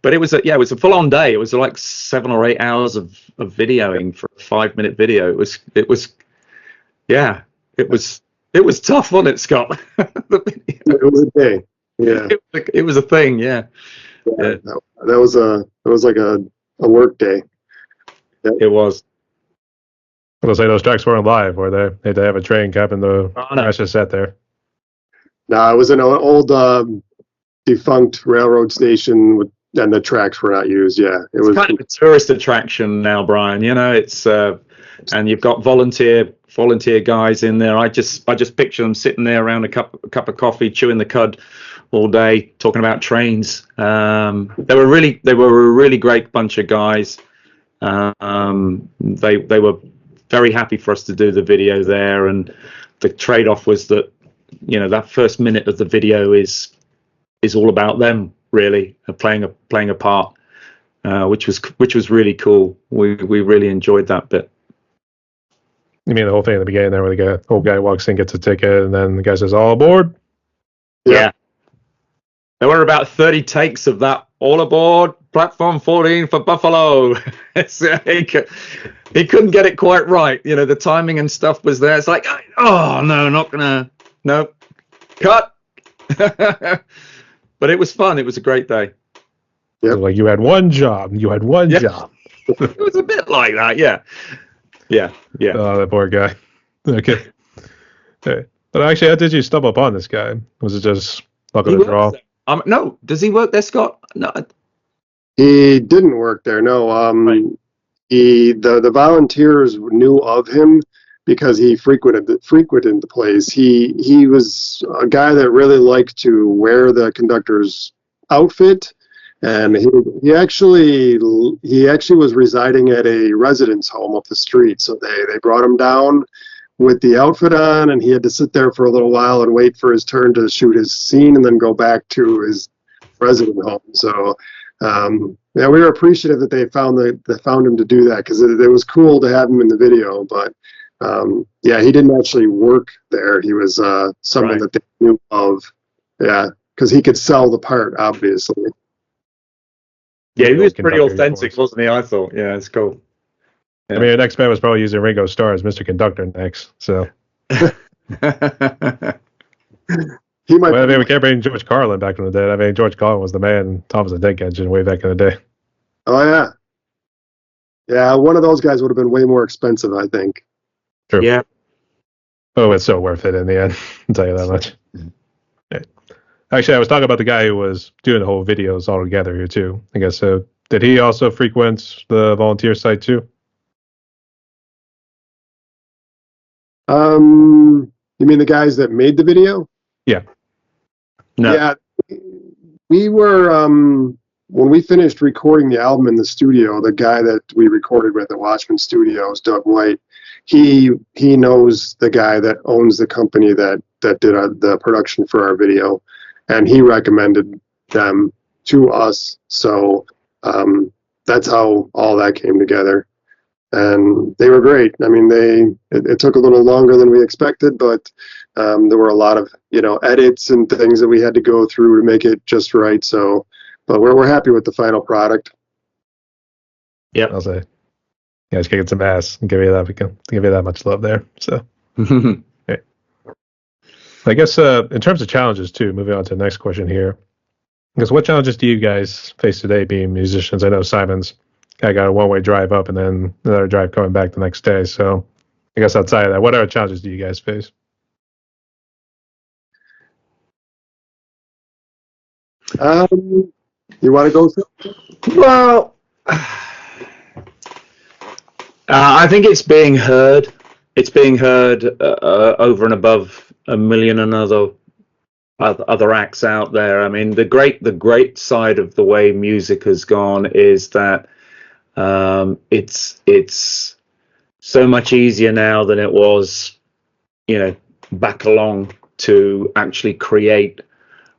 But it was a full-on day. It was like 7 or 8 hours of videoing for a 5-minute video. It was tough, wasn't it, Scott? It was a day. Yeah, it was a thing. Yeah. That was like a work day. Yeah. It was. I was say those tracks weren't live, were they? They had to have a train capping the precious set there. No, it was an old defunct railroad station, and the tracks were not used. Yeah, it's kind of a tourist attraction now, Brian. It's and you've got volunteer guys in there. I just picture them sitting there around a cup of coffee, chewing the cud all day, talking about trains. They were a really great bunch of guys. They were very happy for us to do the video there, and the trade-off was that that first minute of the video is all about them, really playing a part, which was really cool. We really enjoyed that bit. You mean the whole thing at the beginning there, where the old guy walks in, gets a ticket, and then the guy says, "All aboard"? Yeah. There were about 30 takes of that. All aboard, platform 14 for Buffalo. He couldn't get it quite right. The timing and stuff was there. It's like, oh no, not gonna, no, cut. But it was fun. It was a great day. Yep. So, like, you had one job. You had one job. It was a bit like that. Yeah. Oh, that poor guy. Okay. Hey. But actually, how did you stumble upon this guy? Was it just luck of the draw? No. Does he work there, Scott? No. He didn't work there. No. Right. The volunteers knew of him because he frequented the place. He was a guy that really liked to wear the conductor's outfit, and he actually was residing at a residence home up the street. So they brought him down with the outfit on, and he had to sit there for a little while and wait for his turn to shoot his scene, and then go back to his resident home. So. Yeah, we were appreciative that they found him to do that, because it was cool to have him in the video. But yeah, he didn't actually work there. He was someone that they knew of. Yeah, because he could sell the part, obviously. Yeah, he was pretty authentic, wasn't he? I thought. Yeah, it's cool. Yeah. I mean, the next man was probably using Ringo Starr as Mr. Conductor next. So. He might. Well, I mean, we can't bring George Carlin back from the dead. I mean, George Carlin was the man. Tom was the Tank Engine way back in the day. Oh yeah, yeah. One of those guys would have been way more expensive, I think. True. Yeah. Oh, it's so worth it in the end. I'll tell you that much. Yeah. Actually, I was talking about the guy who was doing the whole videos all together here too. I guess so. Did he also frequent the volunteer site too? You mean the guys that made the video? Yeah. No. Yeah, we were when we finished recording the album in the studio. The guy that we recorded with at Watchman Studios, Doug White, he knows the guy that owns the company that did the production for our video, and he recommended them to us. So that's how all that came together. And they were great. I mean, it took a little longer than we expected, but there were a lot of edits and things that we had to go through to make it just right. So, but we're happy with the final product. Yeah, I'll say. Yeah, just kicking some ass and give you that much love there. So, yeah. I guess in terms of challenges too. Moving on to the next question here. I guess what challenges do you guys face today being musicians? I know Simon's I got a one-way drive up and then another drive coming back the next day. So I guess outside of that, what other challenges do you guys face? You want to go through? Well, I think it's being heard. It's being heard over and above a million and other acts out there. I mean, the great side of the way music has gone is that it's so much easier now than it was, back along to actually create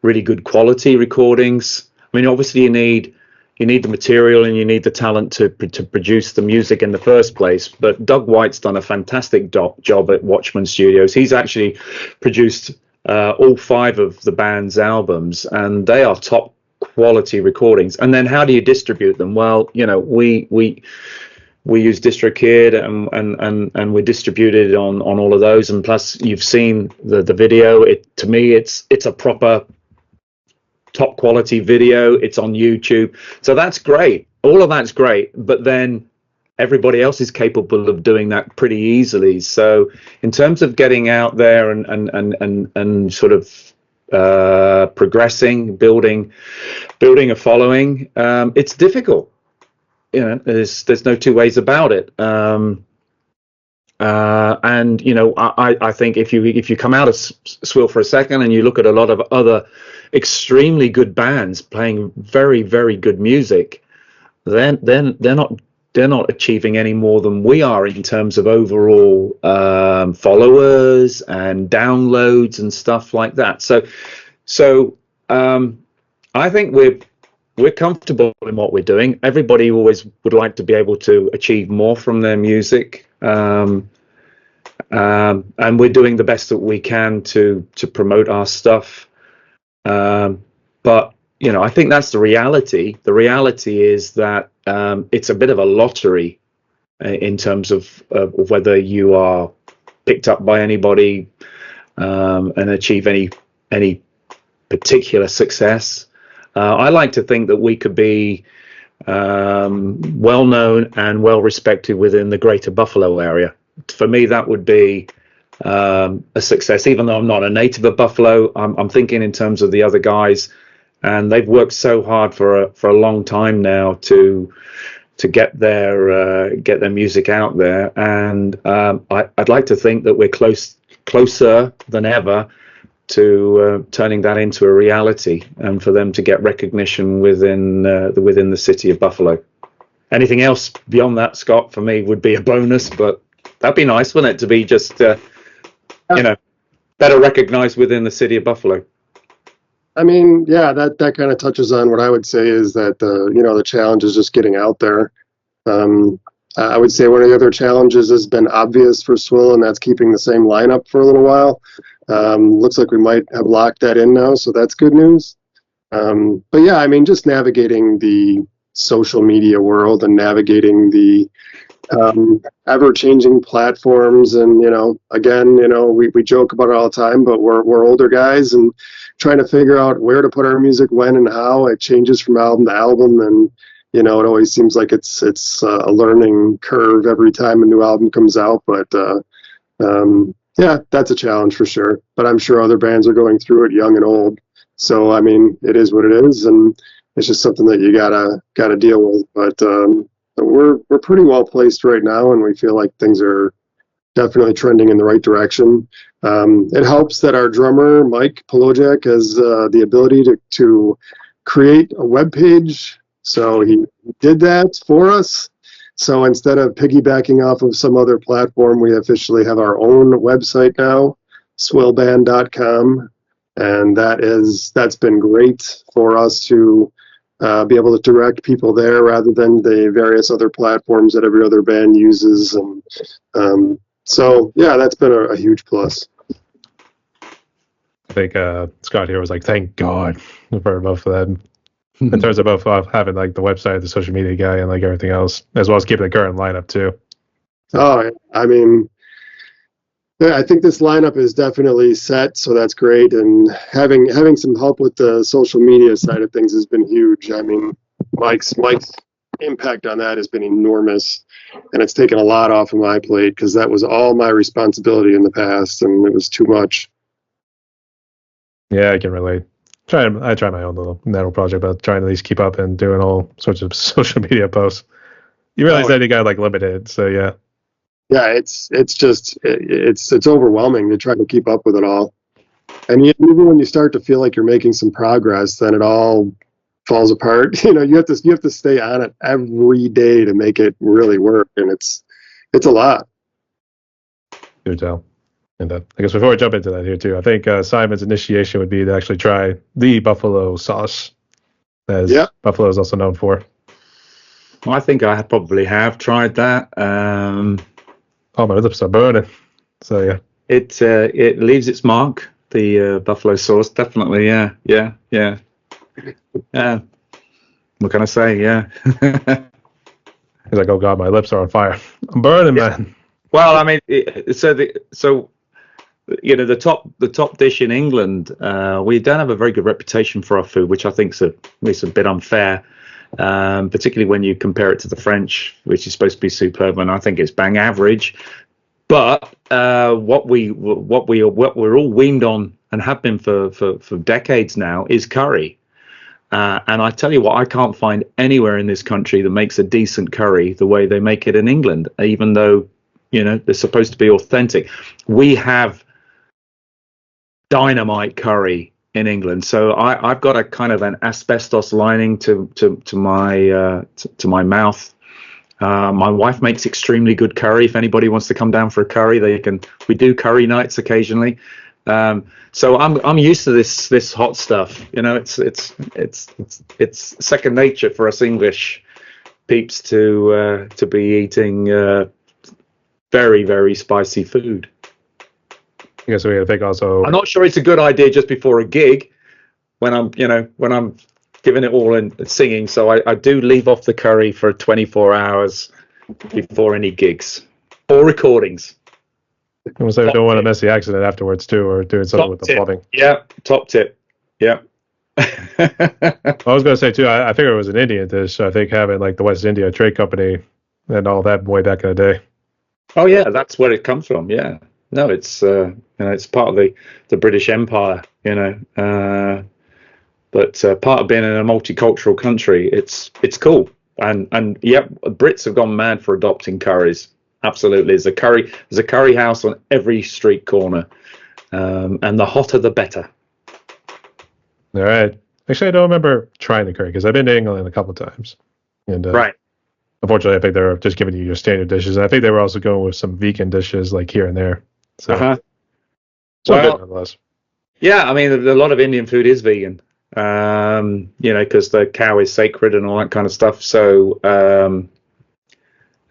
really good quality recordings. I mean, obviously you need the material and you need the talent to produce the music in the first place. But Doug White's done a fantastic job at Watchman Studios. He's actually produced all 5 of the band's albums, and they are top quality recordings. And then how do you distribute them? Well, we use DistroKid and we distributed on all of those. And plus, you've seen the video. To me, it's a proper top quality video. It's on YouTube, so that's great. All of that's great, but then everybody else is capable of doing that pretty easily. So in terms of getting out there and sort of progressing, building a following, it's difficult. There's no two ways about it. And I think if you come out of Swill for a second and you look at a lot of other extremely good bands playing very, very good music, then they're not achieving any more than we are in terms of overall followers and downloads and stuff like that. So I think we're comfortable in what we're doing. Everybody always would like to be able to achieve more from their music, and we're doing the best that we can to promote our stuff. But I think that's the reality. The reality is that it's a bit of a lottery in terms of whether you are picked up by anybody and achieve any particular success. I like to think that we could be well known and well respected within the greater Buffalo area. For me, that would be a success. Even though I'm not a native of Buffalo, I'm thinking in terms of the other guys, and they've worked so hard for a long time now to get their music out there. And I'd like to think that we're closer than ever to turning that into a reality, and for them to get recognition within the city of Buffalo. Anything else beyond that, Scott, for me would be a bonus, but that'd be nice, wouldn't it, to be just better recognized within the city of Buffalo. I mean, yeah, that kind of touches on what I would say is that the challenge is just getting out there. I would say one of the other challenges has been obvious for Swill, and that's keeping the same lineup for a little while. Looks like we might have locked that in now, so that's good news. But yeah, I mean, just navigating the social media world and navigating the ever-changing platforms, and again, we joke about it all the time, but we're older guys and trying to figure out where to put our music, when and how. It changes from album to album, and it always seems like it's a learning curve every time a new album comes out. But yeah, that's a challenge for sure. But I'm sure other bands are going through it, young and old. So I mean, it is what it is, and it's just something that you gotta deal with. But we're pretty well placed right now, and we feel like things are definitely trending in the right direction. It helps that our drummer Mike Polojak has the ability to create a web page. So he did that for us. So instead of piggybacking off of some other platform, we officially have our own website now, swillband.com, and that's been great for us to be able to direct people there rather than the various other platforms that every other band uses. And so, yeah, that's been a huge plus. I think Scott here was like, thank God for both of them. In terms of both having like the website, the social media guy, and like everything else, as well as keeping the current lineup too. Oh, I mean, yeah, I think this lineup is definitely set, so that's great. And having some help with the social media side of things has been huge. I mean, Mike's impact on that has been enormous, and it's taken a lot off of my plate because that was all my responsibility in the past, and it was too much. Yeah, I can relate. I try my own little project, but trying to at least keep up and doing all sorts of social media posts. You realize that you got like limited, so yeah. Yeah, it's overwhelming to try to keep up with it all. And even when you start to feel like you're making some progress, then it all falls apart. You have to stay on it every day to make it really work, and it's a lot. Good tell. And I guess before we jump into that here too, I think Simon's initiation would be to actually try the buffalo sauce, as Buffalo is also known for. Well, I think I probably have tried that. Oh, my lips are burning. So yeah, it leaves its mark. The buffalo sauce, definitely. Yeah. What can I say? Yeah. He's like, oh God, my lips are on fire. I'm burning, man. Well, I mean, the top dish in England, we don't have a very good reputation for our food, which I think is a bit unfair, particularly when you compare it to the French, which is supposed to be superb, and I think it's bang average. But what we're all weaned on and have been for decades now is curry. And I tell you what, I can't find anywhere in this country that makes a decent curry the way they make it in England, even though they're supposed to be authentic. We have dynamite curry in England, so I've got a kind of an asbestos lining to my mouth. My wife makes extremely good curry. If anybody wants to come down for a curry, we do curry nights occasionally. So I'm used to this hot stuff. It's second nature for us English peeps to be eating very, very spicy food. I guess we got to think also. I'm not sure it's a good idea just before a gig when I'm giving it all and singing. So I do leave off the curry for 24 hours before any gigs or recordings. So you don't want to mess the accident afterwards too, or doing something with the plumbing. Yeah, top tip. Yeah. I was going to say too. I figure it was an Indian dish. So I think having like the West India Trade Company and all that way back in the day. Oh yeah, that's where it comes from. Yeah. No, it's it's part of the British Empire. But part of being in a multicultural country, it's cool. And yeah, Brits have gone mad for adopting curries. Absolutely, there's a curry house on every street corner, and the hotter the better. All right. Actually, I don't remember trying the curry because I've been to England a couple of times, and Right. unfortunately, I think they're just giving you your standard dishes. And I think they were also going with some vegan dishes like here and there. So, Uh-huh. so good Well, nonetheless. yeah, I mean, a lot of Indian food is vegan, because the cow is sacred and all that kind of stuff. So, and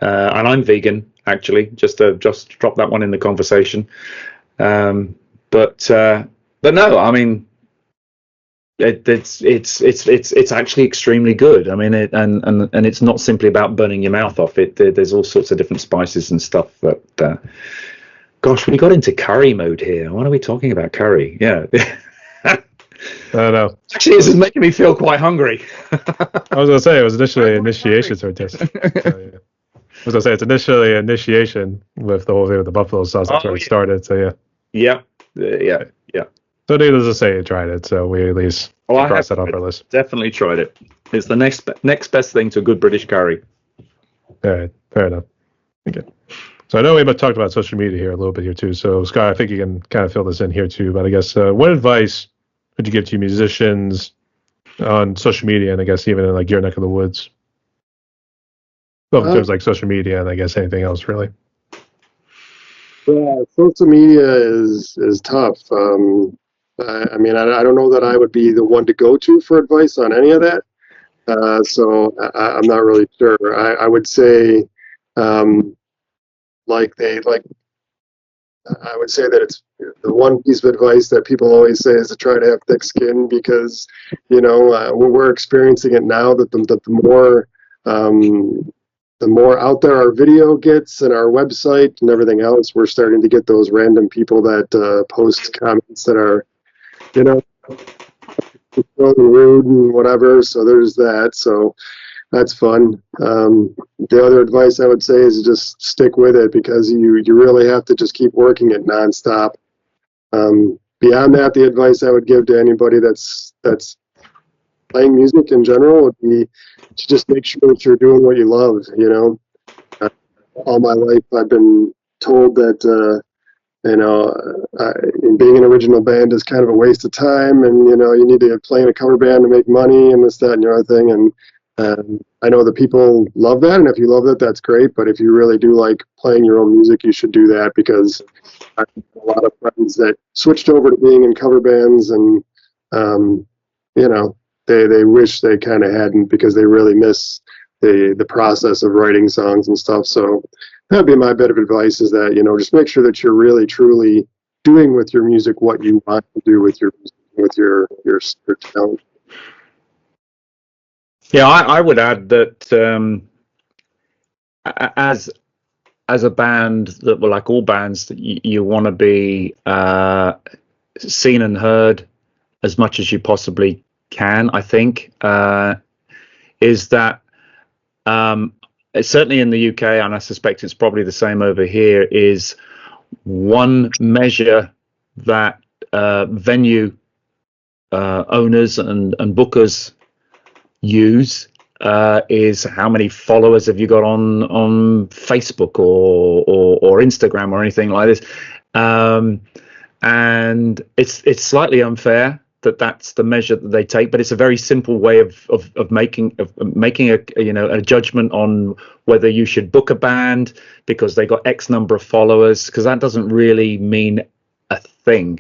I'm vegan actually, just to drop that one in the conversation. But no, I mean, it's actually extremely good. I mean, and it's not simply about burning your mouth off. There's all sorts of different spices and stuff that. Gosh, we got into curry mode here. What are we talking about? Curry? Yeah. I don't know. Actually, this is making me feel quite hungry. I was going to say it was initially an initiation sort of test. Yeah. I was going to say it's initially an initiation with the whole thing with the buffalo sauce. That's where it started. So yeah. Yeah. So needless to say, I tried it. So we at least crossed that off our list. Definitely tried it. It's the next best thing to a good British curry. All right, fair enough. Okay. So I know we talked about social media here a little bit here too. So Scott, I think you can kind of fill this in here too. But I guess what advice would you give to musicians on social media, and I guess even in like your neck of the woods? Well, in terms of like social media, and I guess anything else really. Yeah, social media is tough. I mean, I don't know that I would be the one to go to for advice on any of that. So I'm not really sure. I would say, I would say that it's the one piece of advice that people always say is to try to have thick skin because, we're experiencing it now that the more out there our video gets and our website and everything else, we're starting to get those random people that post comments that are, rude and whatever. So there's that. So that's fun. The other advice I would say is just stick with it because you really have to just keep working it nonstop. Beyond that, the advice I would give to anybody that's playing music in general would be to just make sure that you're doing what you love. All my life I've been told that being an original band is kind of a waste of time, and you need to play in a cover band to make money and this, that, and the other thing. And I know that people love that, and if you love it, that's great. But if you really do like playing your own music, you should do that because I have a lot of friends that switched over to being in cover bands, and they wish they kind of hadn't because they really miss the process of writing songs and stuff. So that'd be my bit of advice is that, just make sure that you're really truly doing with your music what you want to do with your talent. Yeah, I would add that as a band, that well, like all bands, that you want to be seen and heard as much as you possibly can. I think is that certainly in the UK, and I suspect it's probably the same over here, is one measure that venue owners and bookers use is how many followers have you got on Facebook or Instagram or anything like this, and it's slightly unfair that that's the measure that they take, but it's a very simple way of making a judgment on whether you should book a band because they got X number of followers, because that doesn't really mean a thing.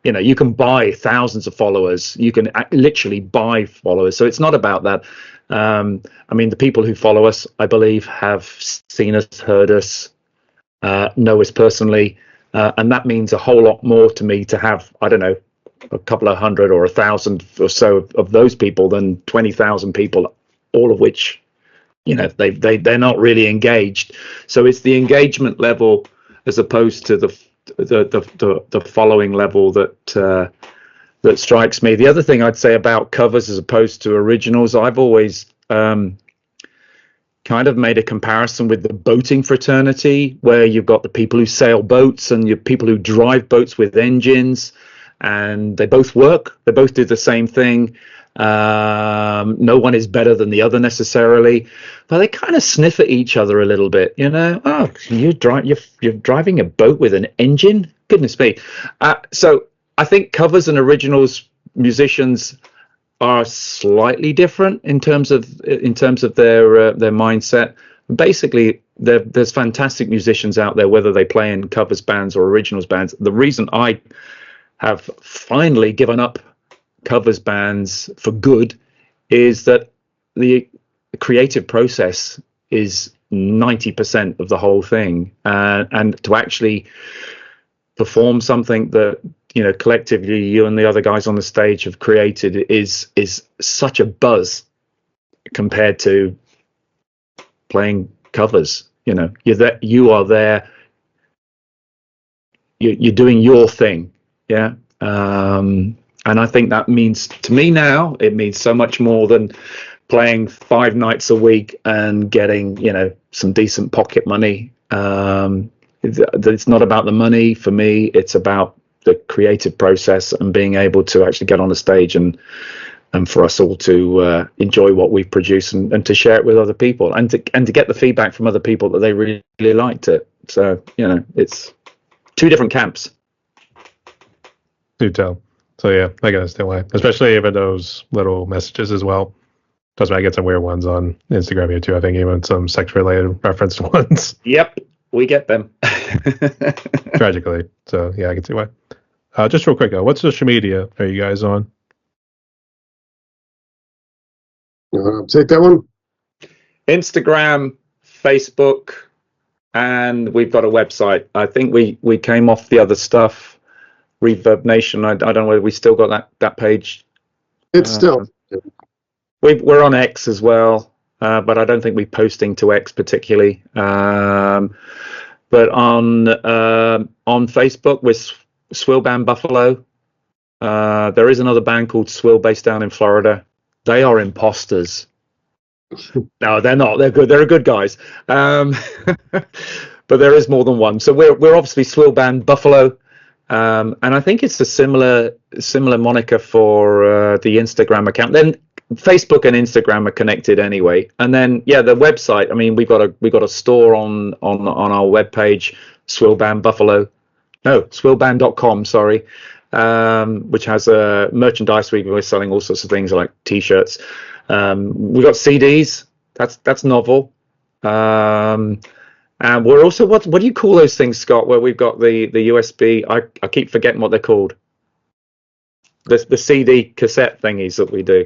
You can buy thousands of followers. You can literally buy followers. So it's not about that. I mean, the people who follow us, I believe, have seen us, heard us, know us personally. And that means a whole lot more to me to have, I don't know, a couple of hundred or 1,000 or so of those people than 20,000 people, all of which, they're not really engaged. So it's the engagement level as opposed to the following level that that strikes me. The other thing I'd say about covers as opposed to originals, I've always kind of made a comparison with the boating fraternity, where you've got the people who sail boats and you've people who drive boats with engines, and they both work. They both do the same thing. No one is better than the other necessarily, but they kind of sniff at each other a little bit. Oh, you're driving a boat with an engine? Goodness me. So I think covers and originals musicians are slightly different in terms of their mindset. Basically, there's fantastic musicians out there, whether they play in covers bands or originals bands. The reason I have finally given up covers bands for good is that the creative process is 90% of the whole thing, and to actually perform something that collectively you and the other guys on the stage have created is such a buzz compared to playing covers. You are there, you're doing your thing. And I think that means, to me now, it means so much more than playing 5 nights a week and getting some decent pocket money. It's not about the money for me, it's about the creative process and being able to actually get on the stage and for us all to enjoy what we produce and to share it with other people and to get the feedback from other people that they really liked it. So it's 2 different camps. Do tell. So yeah, I can understand why, especially even those little messages as well. Doesn't I get some weird ones on Instagram here too? I think even some sex-related referenced ones. Yep, we get them. Tragically. So yeah, I can see why. Just real quick, what social media are you guys on? Take that one. Instagram, Facebook, and we've got a website. I think we came off the other stuff. Reverb Nation. I don't know whether we still got that page. It's still. We're on X as well, but I don't think we're posting to X particularly. But on Facebook with Swill Band Buffalo. There is another band called Swill based down in Florida. They are imposters. No, they're not. They're good. They're good guys. But there is more than one. So we're obviously Swill Band Buffalo. And I think it's a similar moniker for the Instagram account. Then Facebook and Instagram are connected anyway. And then the website. I mean, we've got a store on our webpage, Swillband Buffalo. No, swillband.com. Sorry, which has merchandise. We're selling all sorts of things like T-shirts. We've got CDs. That's novel. And we're also what do you call those things, Scott? Where we've got the USB. I keep forgetting what they're called. The CD cassette thingies that we do.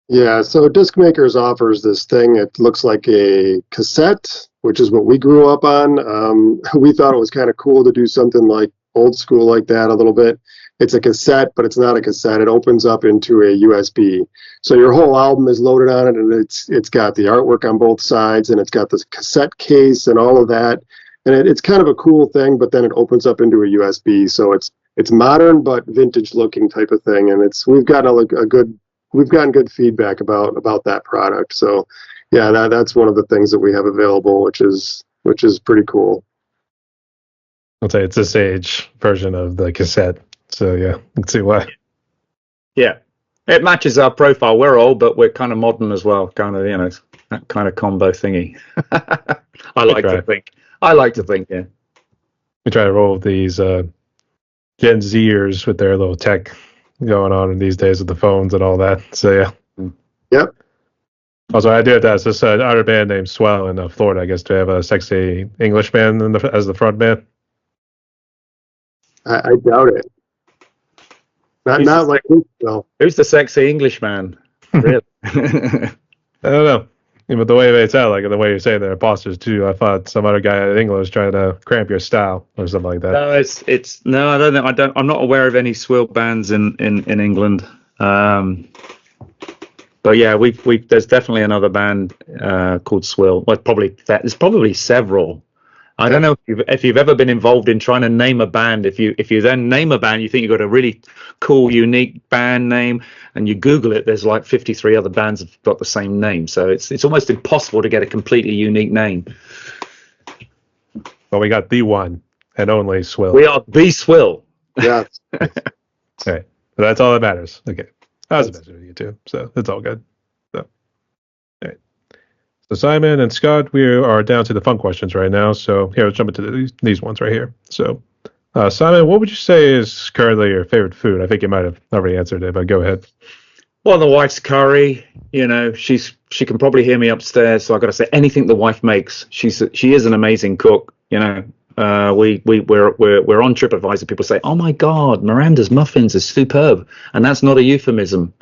Yeah, so Disc Makers offers this thing. It looks like a cassette, which is what we grew up on. We thought it was kind of cool to do something like old school like that a little bit. It's a cassette, but it's not a cassette. It opens up into a USB. So your whole album is loaded on it, and it's got the artwork on both sides, and it's got this cassette case and all of that. And it's kind of a cool thing, but then it opens up into a USB. So it's modern but vintage looking type of thing. And we've gotten good feedback about that product. So yeah, that's one of the things that we have available, which is pretty cool. I'll say it's a stage version of the cassette. So yeah, let's see why. Yeah, it matches our profile. We're old, but we're kind of modern as well. Kind of, that kind of combo thingy. I like to think. Yeah. We try to roll with these Gen Zers with their little tech going on in these days with the phones and all that. So yeah. Yep. Also, I do have to ask this other band named Swill in Florida. I guess do they have a sexy English band as the front band? I doubt it. Not like this, though. Who's the sexy Englishman? Really? I don't know. But the way they sound, like the way you're saying they're imposters too, I thought some other guy in England was trying to cramp your style or something like that. No, I don't know. I'm not aware of any Swill bands in England. But yeah, there's definitely another band called Swill. Well, there's probably several. I don't know if you've ever been involved in trying to name a band. If you then name a band, you think you've got a really cool, unique band name, and you Google it, there's like 53 other bands have got the same name. So it's almost impossible to get a completely unique name. Well, we got the one and only Swill. We are the Swill. Yeah. All right. That's all that matters. Okay. That was the best of you too. So it's all good. So, all right. So Simon and Scott, we are down to the fun questions right now. So here, let's jump into these ones right here. So Simon, what would you say is currently your favorite food? I think you might have already answered it, but go ahead. Well, the wife's curry. You know, she can probably hear me upstairs, so I got to say anything the wife makes. She is an amazing cook. You know, we're on TripAdvisor. People say, "Oh my God, Miranda's muffins is superb," and that's not a euphemism.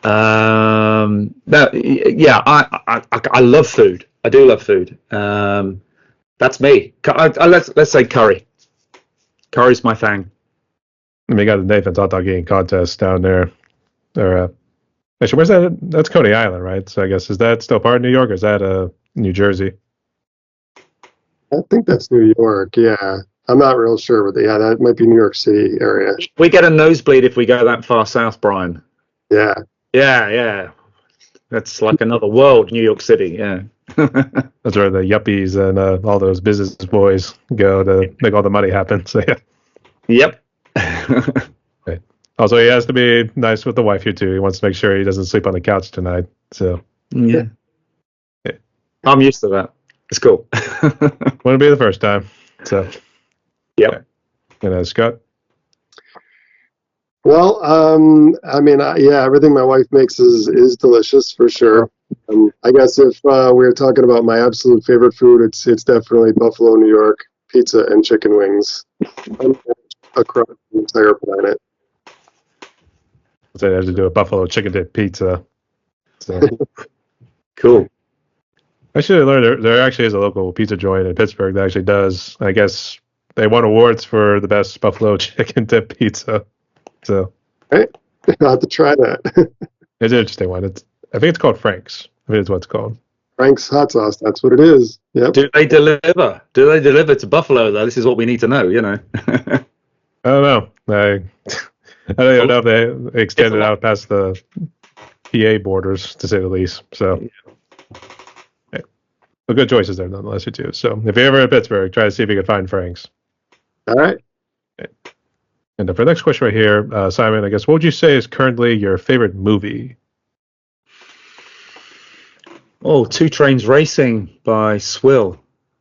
I love food. I do love food. That's me. Let's say curry. Curry's my thing. And we got the Nathan's hot dog eating contest down there. Actually, where's that? That's Coney Island, right? So I guess, is that still part of New York, or is that New Jersey? I think that's New York. Yeah. I'm not real sure, but yeah, that might be New York City area. We get a nosebleed if we go that far south, Brian. Yeah. Yeah. That's like another world, New York City. Yeah. That's where the yuppies and all those business boys go to make all the money happen. So yeah. Yep. Okay. Also, he has to be nice with the wife here too. He wants to make sure he doesn't sleep on the couch tonight. So yeah. Okay. I'm used to that. It's cool. Wouldn't be the first time. So yep. Okay. And Scott? Well, I mean, yeah, everything my wife makes is delicious for sure. I guess if we were talking about my absolute favorite food, it's definitely Buffalo, New York pizza and chicken wings across the entire planet. So they have to do a buffalo chicken dip pizza. So cool. I should have learned there actually is a local pizza joint in Pittsburgh that actually does. I guess they won awards for the best buffalo chicken dip pizza. So right. I'll have to try that. It's an interesting one. I think it's called Frank's. I think it's what it's called. Frank's hot sauce. That's what it is. Yep. Do they deliver? Do they deliver to Buffalo though? This is what we need to know. You know. I don't know. I don't even know if they extended out past the PA borders, to say the least. So, yeah. But good choices there, nonetheless, you too. So, if you're ever in Pittsburgh, try to see if you can find Frank's. All right. Okay. And for the next question right here, Simon, I guess, what would you say is currently your favorite movie? Oh, Two Trains Racing by Swill.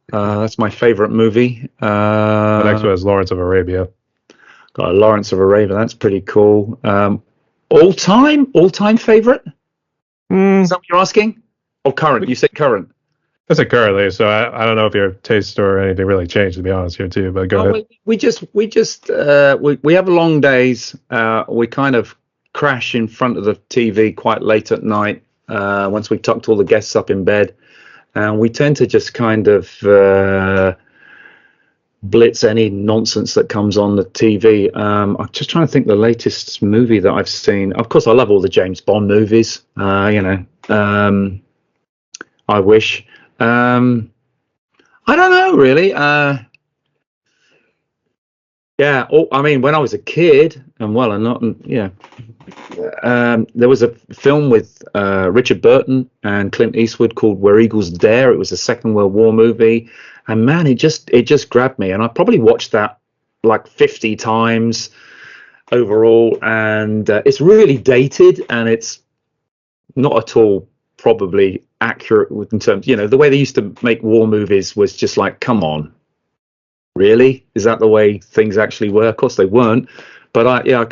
That's my favorite movie. The next one is Lawrence of Arabia. Got Lawrence of Arabia. That's pretty cool. All time favorite? Is that what you're asking? Or current? You said current. That's a currently, so I don't know if your taste or anything really changed, to be honest here too. But go ahead. We have long days. We kind of crash in front of the TV quite late at night. Once we've tucked all the guests up in bed, and we tend to just kind of blitz any nonsense that comes on the TV. I'm just trying to think the latest movie that I've seen. Of course, I love all the James Bond movies. I wish. I don't know, really. Yeah. I mean, when I was a kid, there was a film with Richard Burton and Clint Eastwood called Where Eagles Dare. It was a Second World War movie, and man, it just grabbed me. And I probably watched that like 50 times overall. And it's really dated, and it's not at all probably accurate in terms, the way they used to make war movies was just like, come on. Really? Is that the way things actually were? Of course they weren't. But I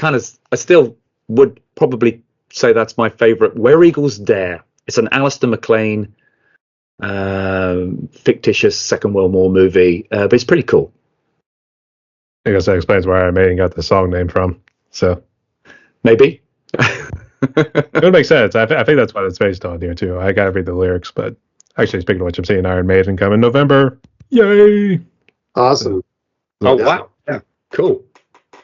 still would probably say that's my favorite. Where Eagles Dare. It's an Alistair MacLean fictitious Second World War movie, but it's pretty cool. I guess that explains where Iron Maiden got the song name from. So maybe. It would make sense. I think that's what it's based on here too. I gotta read the lyrics, but actually, speaking of which, I'm seeing Iron Maiden come in November. Yay! Awesome. Oh, wow. Yeah, cool.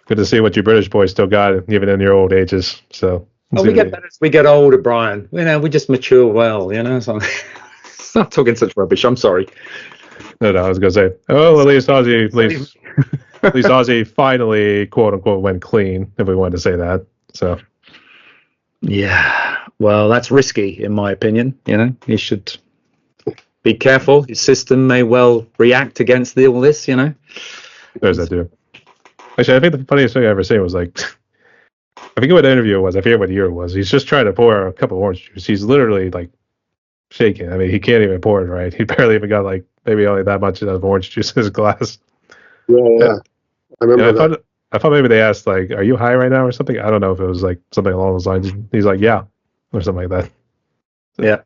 Good to see what you British boys still got, even in your old ages. So we get better as we get older, Brian. We just mature well, So stop talking such rubbish. I'm sorry. No, I was gonna say, oh, at least Ozzy, at least Ozzy finally, quote unquote, went clean, if we wanted to say that. So, Yeah, well, that's risky, in my opinion. He should be careful. His system may well react against all this. there's that too. Actually, I think the funniest thing I ever seen was like, I forget what interview it was. I forget what year it was. He's just trying to pour a cup of orange juice. He's literally like shaking. I mean, he can't even pour it right. He barely even got like maybe only that much of orange juice in his glass. Yeah. I remember that. I thought maybe they asked like, "Are you high right now?" or something. I don't know if it was like something along those lines. He's like, "Yeah," or something like that. Yeah.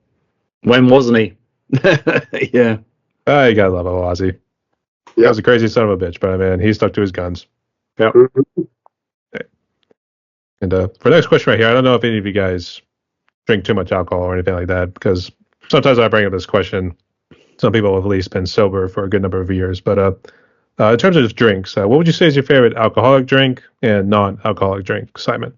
When wasn't he? Yeah. You gotta love Ozzy. He was a crazy son of a bitch, but man, he stuck to his guns. Yeah. And for the next question right here, I don't know if any of you guys drink too much alcohol or anything like that, because sometimes I bring up this question. Some people have at least been sober for a good number of years, but in terms of drinks, what would you say is your favorite alcoholic drink and non-alcoholic drink, Simon?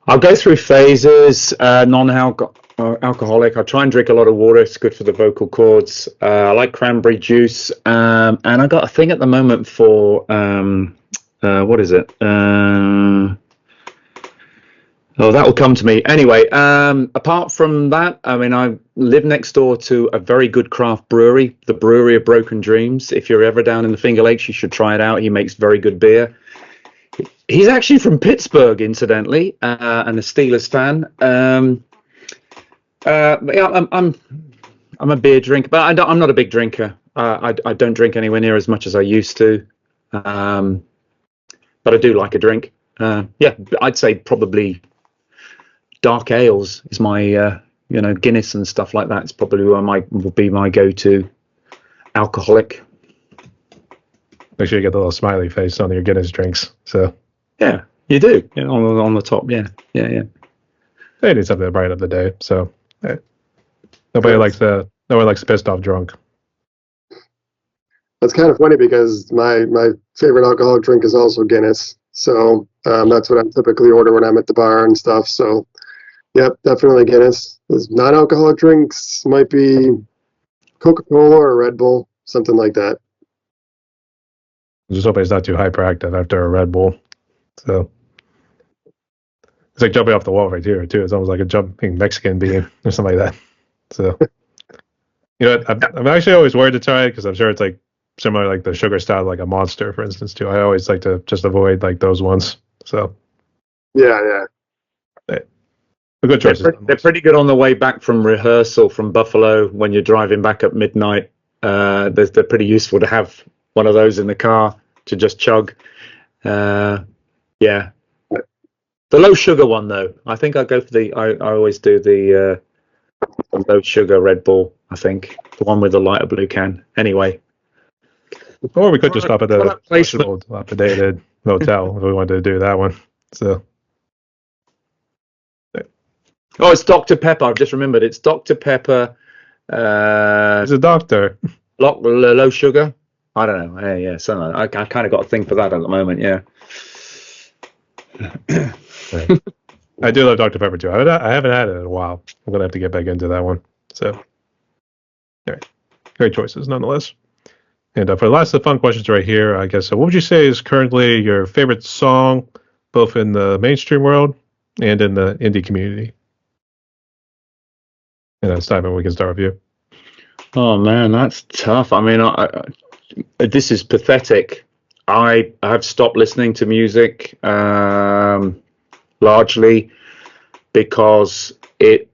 I'll go through phases. Non-alcoholic. I try and drink a lot of water. It's good for the vocal cords. I like cranberry juice, and I got a thing at the moment for what is it? Oh, that will come to me. Anyway, apart from that, I mean, I live next door to a very good craft brewery, the Brewery of Broken Dreams. If you're ever down in the Finger Lakes, you should try it out. He makes very good beer. He's actually from Pittsburgh, incidentally, and a Steelers fan. But yeah, I'm a beer drinker, but I'm not a big drinker. I don't drink anywhere near as much as I used to. But I do like a drink. Yeah, I'd say probably dark ales is my, Guinness and stuff like that. It's probably will be my go-to alcoholic. Make sure you get the little smiley face on your Guinness drinks. So yeah, you do. Yeah, on the top. Yeah. They need something to brighten up the day. So nobody likes the pissed off drunk. That's kind of funny because my favorite alcoholic drink is also Guinness. So that's what I typically order when I'm at the bar and stuff. So, yep, definitely Guinness. Those non-alcoholic drinks might be Coca-Cola or Red Bull, something like that. Just hope it's not too hyperactive after a Red Bull. So it's like jumping off the wall right here too. It's almost like a jumping Mexican bean or something like that. So I'm actually always worried to try it because I'm sure it's like similar, like the sugar style, like a Monster, for instance, too. I always like to just avoid like those ones. So yeah. A good choices. They're pretty good on the way back from rehearsal from Buffalo when you're driving back at midnight. They're pretty useful to have one of those in the car to just chug. Yeah. The low sugar one though, I think I go for I always do the low sugar Red Bull. I think the one with the lighter blue can. Anyway. Or we could just stop at the old dilapidated motel if we wanted to do that one. So. Oh, it's Dr. Pepper. I've just remembered. It's Dr. Pepper. He's a doctor. Low sugar. I don't know. Yeah. So I kind of got a thing for that at the moment. Yeah. I do love Dr. Pepper too. I haven't had it in a while. I'm gonna have to get back into that one. So, all right. Great choices nonetheless. And for the last of the fun questions right here, I guess, what would you say is currently your favorite song, both in the mainstream world and in the indie community? And that's Simon, we can start with you. Oh man, that's tough. I mean, this is pathetic. I have stopped listening to music largely because this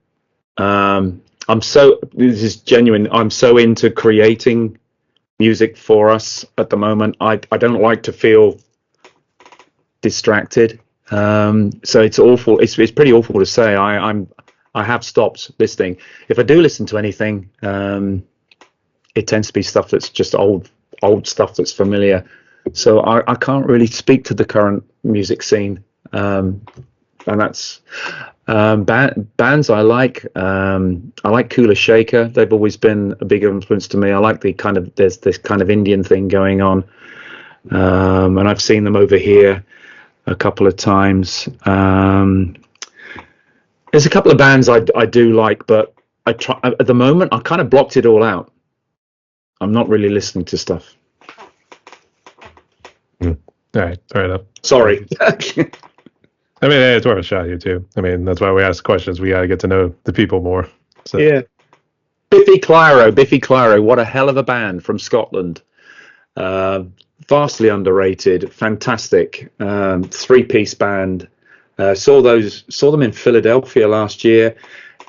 is genuine. I'm so into creating music for us at the moment. I don't like to feel distracted. So it's awful. It's pretty awful to say. I have stopped listening. If I do listen to anything, it tends to be stuff that's just old stuff that's familiar. So I can't really speak to the current music scene. And that's bands I like. I like Kula Shaker. They've always been a big influence to me. I like there's this kind of Indian thing going on. And I've seen them over here a couple of times. There's a couple of bands I do like, but I try at the moment. I kind of blocked it all out. I'm not really listening to stuff. All right, fair enough. Sorry. I mean, hey, it's worth a shot here too. I mean, that's why we ask questions. We got to get to know the people more. So. Yeah. Biffy Clyro, what a hell of a band from Scotland. Vastly underrated, fantastic, 3-piece band. Saw them in Philadelphia last year.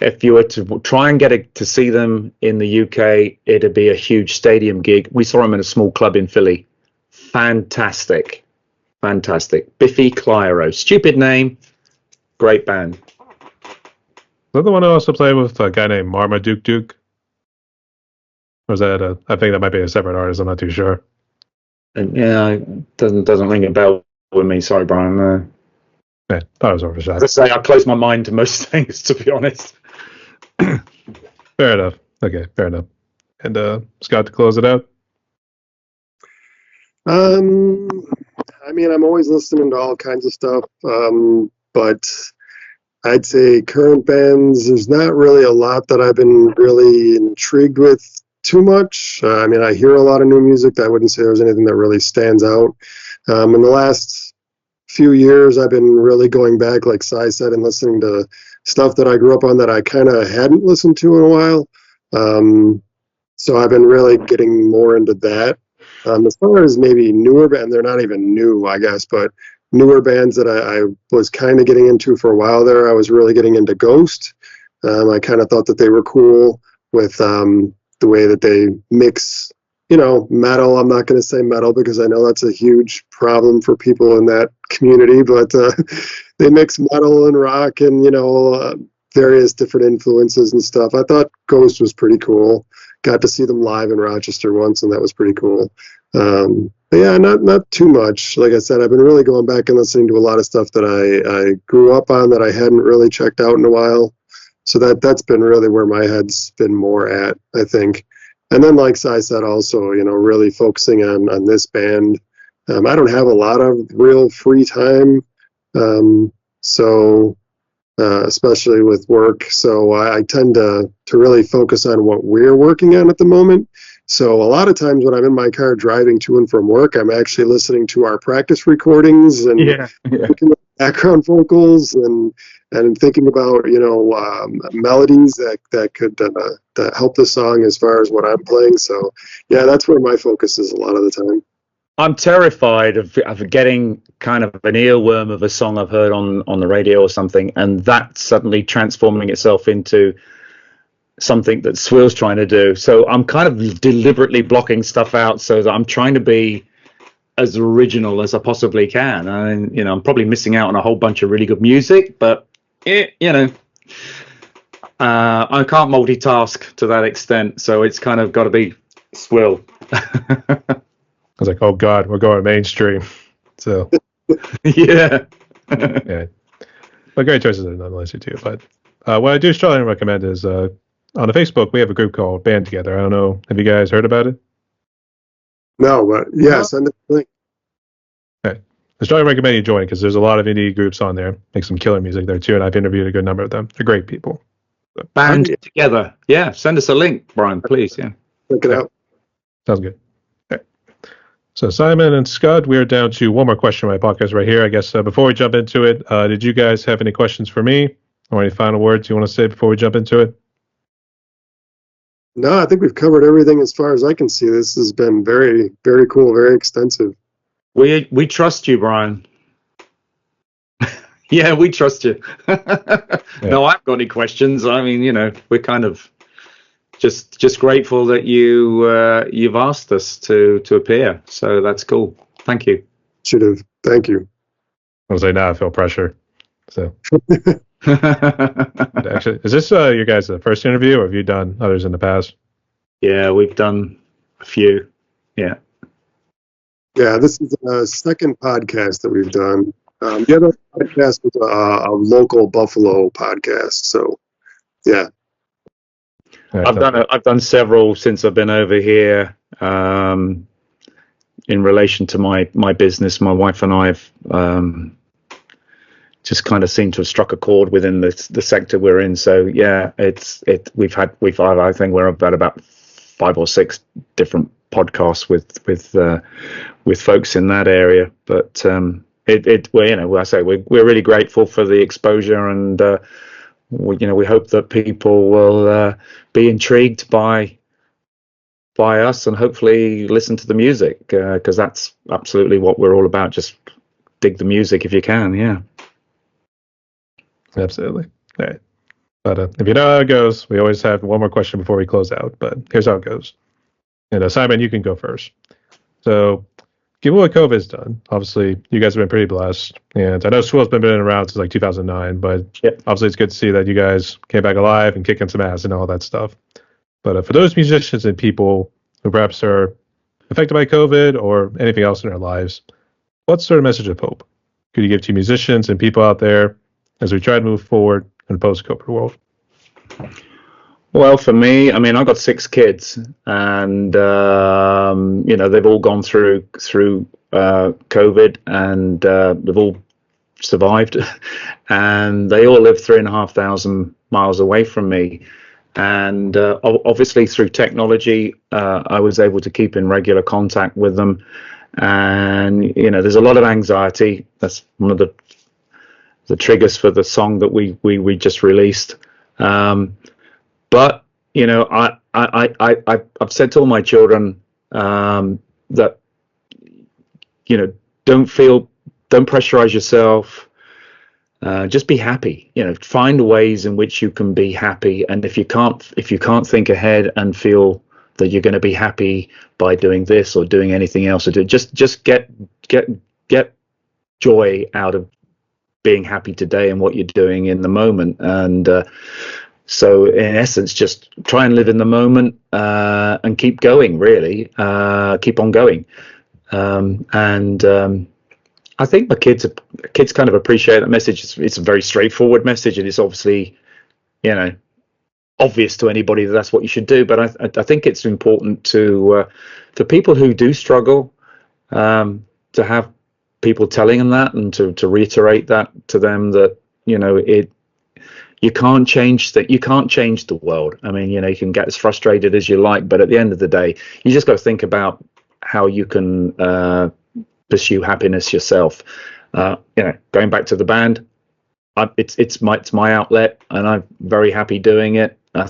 If you were to try and get to see them in the UK, it'd be a huge stadium gig. We saw them in a small club in Philly. Fantastic. Biffy Clyro, stupid name, great band. Is that the one I also played with a guy named Marmaduke Duke? Or is that I think that might be a separate artist. I'm not too sure. And yeah, it doesn't ring a bell with me. Sorry, Brian. No. Yeah, thought it was worth a shot. As I say, I close my mind to most things, to be honest. Fair enough. Okay, fair enough. And Scott, to close it out. I mean, I'm always listening to all kinds of stuff, but I'd say current bands, there's not really a lot that I've been really intrigued with too much. I mean, I hear a lot of new music. I wouldn't say there's anything that really stands out. In the last few years, I've been really going back, like Cy said, and listening to stuff that I grew up on that I kind of hadn't listened to in a while. So I've been really getting more into that. As far as maybe newer bands, they're not even new, I guess, but newer bands that I was kind of getting into for a while there, I was really getting into Ghost. I kind of thought that they were cool with the way that they mix, metal. I'm not going to say metal because I know that's a huge problem for people in that community, but they mix metal and rock and, various different influences and stuff. I thought Ghost was pretty cool. Got to see them live in Rochester once, and that was pretty cool. But yeah, not too much. Like I said, I've been really going back and listening to a lot of stuff that I grew up on that I hadn't really checked out in a while. So that's been really where my head's been more at, I think. And then, like I said, also, really focusing on this band. I don't have a lot of real free time, especially with work. So I tend to really focus on what we're working on at the moment. So a lot of times when I'm in my car driving to and from work, I'm actually listening to our practice recordings and looking at background vocals and thinking about, melodies that could that help the song as far as what I'm playing. So yeah, that's where my focus is a lot of the time. I'm terrified of getting kind of an earworm of a song I've heard on the radio or something, and that suddenly transforming itself into something that Swill's trying to do. So I'm kind of deliberately blocking stuff out so that I'm trying to be as original as I possibly can. I'm probably missing out on a whole bunch of really good music, but I can't multitask to that extent. So it's kind of got to be Swill. I was like, oh God, we're going mainstream. So yeah. Yeah. But great choices nonetheless, you too. But what I do strongly recommend is on the Facebook, we have a group called Band Together. I don't know. Have you guys heard about it? No, but yeah, send it a link. Okay. I strongly recommend you join because there's a lot of indie groups on there. Make some killer music there too, and I've interviewed a good number of them. They're great people. So, Band Together. Yeah, send us a link, Brian, please. Yeah. Check it out. Sounds good. Okay. So Simon and Scott, we're down to one more question on my podcast right here. I guess before we jump into it, did you guys have any questions for me or any final words you want to say before we jump into it? No, I think we've covered everything as far as I can see. This has been very, very cool, very extensive. We trust you, Brian. Yeah, we trust you. No, I haven't got any questions. I mean, we're kind of just grateful that you've asked us to appear. So that's cool. Thank you. Should have. Thank you. I was like, now I feel pressure. So. Actually, is this your guys' first interview, or have you done others in the past? Yeah, we've done a few. Yeah. Yeah, this is the second podcast that we've done. The other podcast was a local Buffalo podcast. So, yeah. I've done several since I've been over here. In relation to my business, my wife and I have just kind of seem to have struck a chord within the sector we're in. So yeah, I think we're about 5 or 6 different podcasts with folks in that area. But well, I say we're really grateful for the exposure, and we hope that people will be intrigued by us and hopefully listen to the music, because that's absolutely what we're all about. Just dig the music if you can. Yeah, absolutely. All right. But if you know how it goes, we always have one more question before we close out. But here's how it goes. And Simon, you can go first. So, given what COVID's done, obviously you guys have been pretty blessed. And I know Swill's been around since like 2009, but obviously it's good to see that you guys came back alive and kicking some ass and all that stuff. But for those musicians and people who perhaps are affected by COVID or anything else in their lives, what sort of message of hope could you give to musicians and people out there as we try to move forward in a post-COVID world? Well, for me, I mean, I've got 6 kids, and they've all gone through COVID, and they've all survived, and they all live 3,500 miles away from me. And obviously, through technology, I was able to keep in regular contact with them. And there's a lot of anxiety. That's one of the triggers for the song that we just released. But I've said to all my children that don't pressurize yourself. Just be happy. Find ways in which you can be happy. And if you can't think ahead and feel that you're going to be happy by doing this or doing anything else, or just get joy out of being happy today and what you're doing in the moment. And so in essence, just try and live in the moment and keep going, really. Keep on going. I think the kids kind of appreciate that message. It's a very straightforward message, and it's obviously, obvious to anybody that that's what you should do. But I think it's important to people who do struggle to have people telling them that, and to reiterate that to them, that you can't change that. You can't change the world. I mean, you can get as frustrated as you like, but at the end of the day, you just got to think about how you can pursue happiness yourself. Going back to the band, it's my outlet, and I'm very happy doing it. I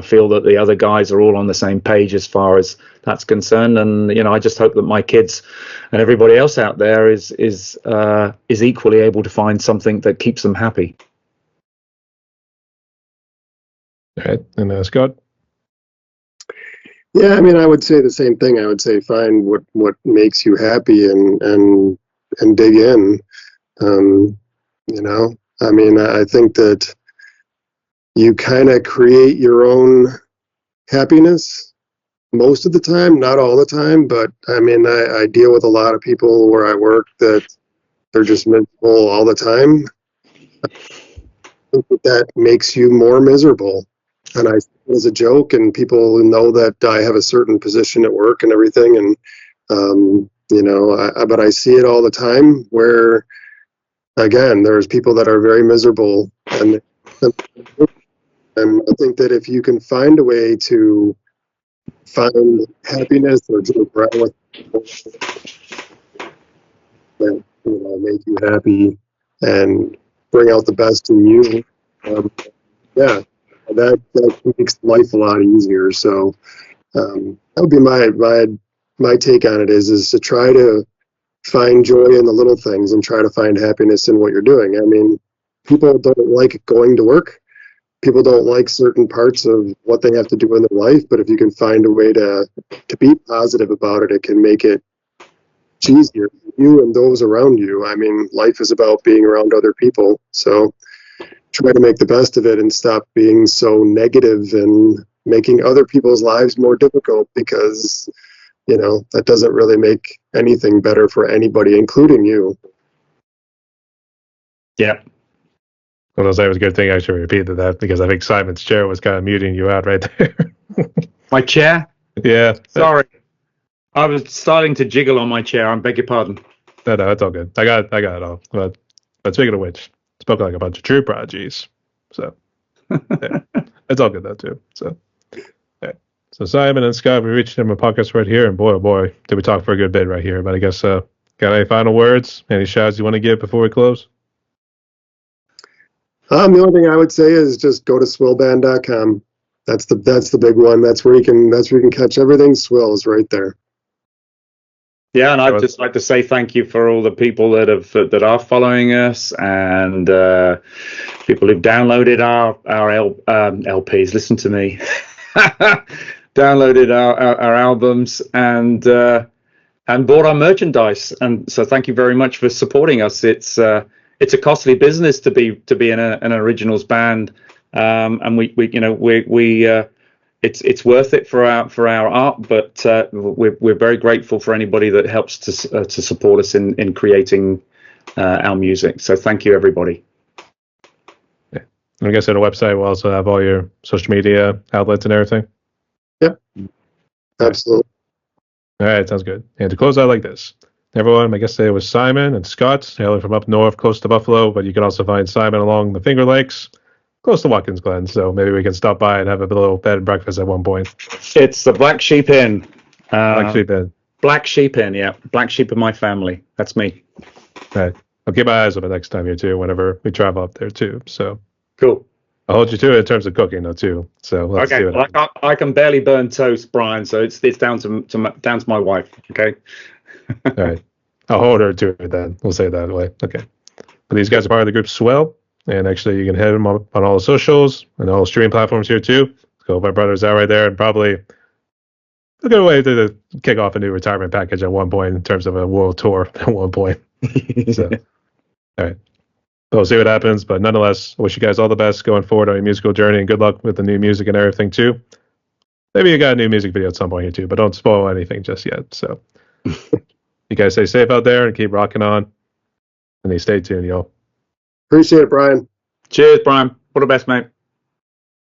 feel that the other guys are all on the same page as far as that's concerned, and I just hope that my kids and everybody else out there is equally able to find something that keeps them happy. All right, and Scott. Yeah, I mean, I would say the same thing. I would say find what makes you happy and dig in. I mean, I think that you kind of create your own happiness most of the time, not all the time, but I mean, I deal with a lot of people where I work that they're just miserable all the time. I think that makes you more miserable. And I say it as a joke, and people know that I have a certain position at work and everything. And, but I see it all the time where, again, there's people that are very miserable. And I think that if you can find a way to find happiness or joke around with people that make you happy and bring out the best in you, that makes life a lot easier. So that would be my take on it is to try to find joy in the little things and try to find happiness in what you're doing. I mean, people don't like going to work. People don't like certain parts of what they have to do in their life, but if you can find a way to be positive about it, it can make it easier for you and those around you. I mean, life is about being around other people. So try to make the best of it and stop being so negative and making other people's lives more difficult, because that doesn't really make anything better for anybody, including you. Yeah. Well, it was a good thing I actually repeated that, because I think Simon's chair was kind of muting you out right there. My chair? Yeah. Sorry. I was starting to jiggle on my chair. I beg your pardon. No, it's all good. I got it all. But speaking of which, spoke like a bunch of true prodigies. So yeah. It's all good though too. So yeah. So Simon and Scott, we reached them a podcast right here, and boy, oh boy, did we talk for a good bit right here. But I guess, got any final words? Any shouts you want to give before we close? The only thing I would say is just go to swillband.com. That's the big one. That's where you can catch everything. Swill is right there. Yeah, and I'd just like to say thank you for all the people that are following us, and people who've downloaded our LPs. Listen to me, downloaded our albums and bought our merchandise. And so thank you very much for supporting us. It's a costly business to be in an originals band, and it's worth it for our art, but we're very grateful for anybody that helps to support us in creating our music. So thank you, everybody. Yeah. And I guess on the website we'll also have all your social media outlets and everything. Yep, absolutely. All right, sounds good. And to close out like this, everyone, I guess it was Simon and Scott, hailing from up north, close to Buffalo, but you can also find Simon along the Finger Lakes, close to Watkins Glen, so maybe we can stop by and have a little bed and breakfast at one point. It's the Black Sheep Inn. Black Sheep Inn. Black Sheep Inn, yeah. Black Sheep of my family. That's me. All right. I'll keep my eyes on it next time here, too, whenever we travel up there, too. So cool. I'll hold you to it in terms of cooking, though, too. So let's okay. do it. Well, I can barely burn toast, Brian, so it's down to my wife, okay? All right. I'll hold her to it then. We'll say it that way. Okay. But these guys are part of the group Swill. And actually, you can hit them up on all the socials and all the streaming platforms here, too. So my brother's out right there and probably a good way to kick off a new retirement package at one point in terms of a world tour at one point. So, all right. We'll see what happens. But nonetheless, I wish you guys all the best going forward on your musical journey and good luck with the new music and everything, too. Maybe you got a new music video at some point here, too, but don't spoil anything just yet. So you guys stay safe out there and keep rocking on. And stay tuned, y'all. Appreciate it, Brian. Cheers, Brian. All the best, mate.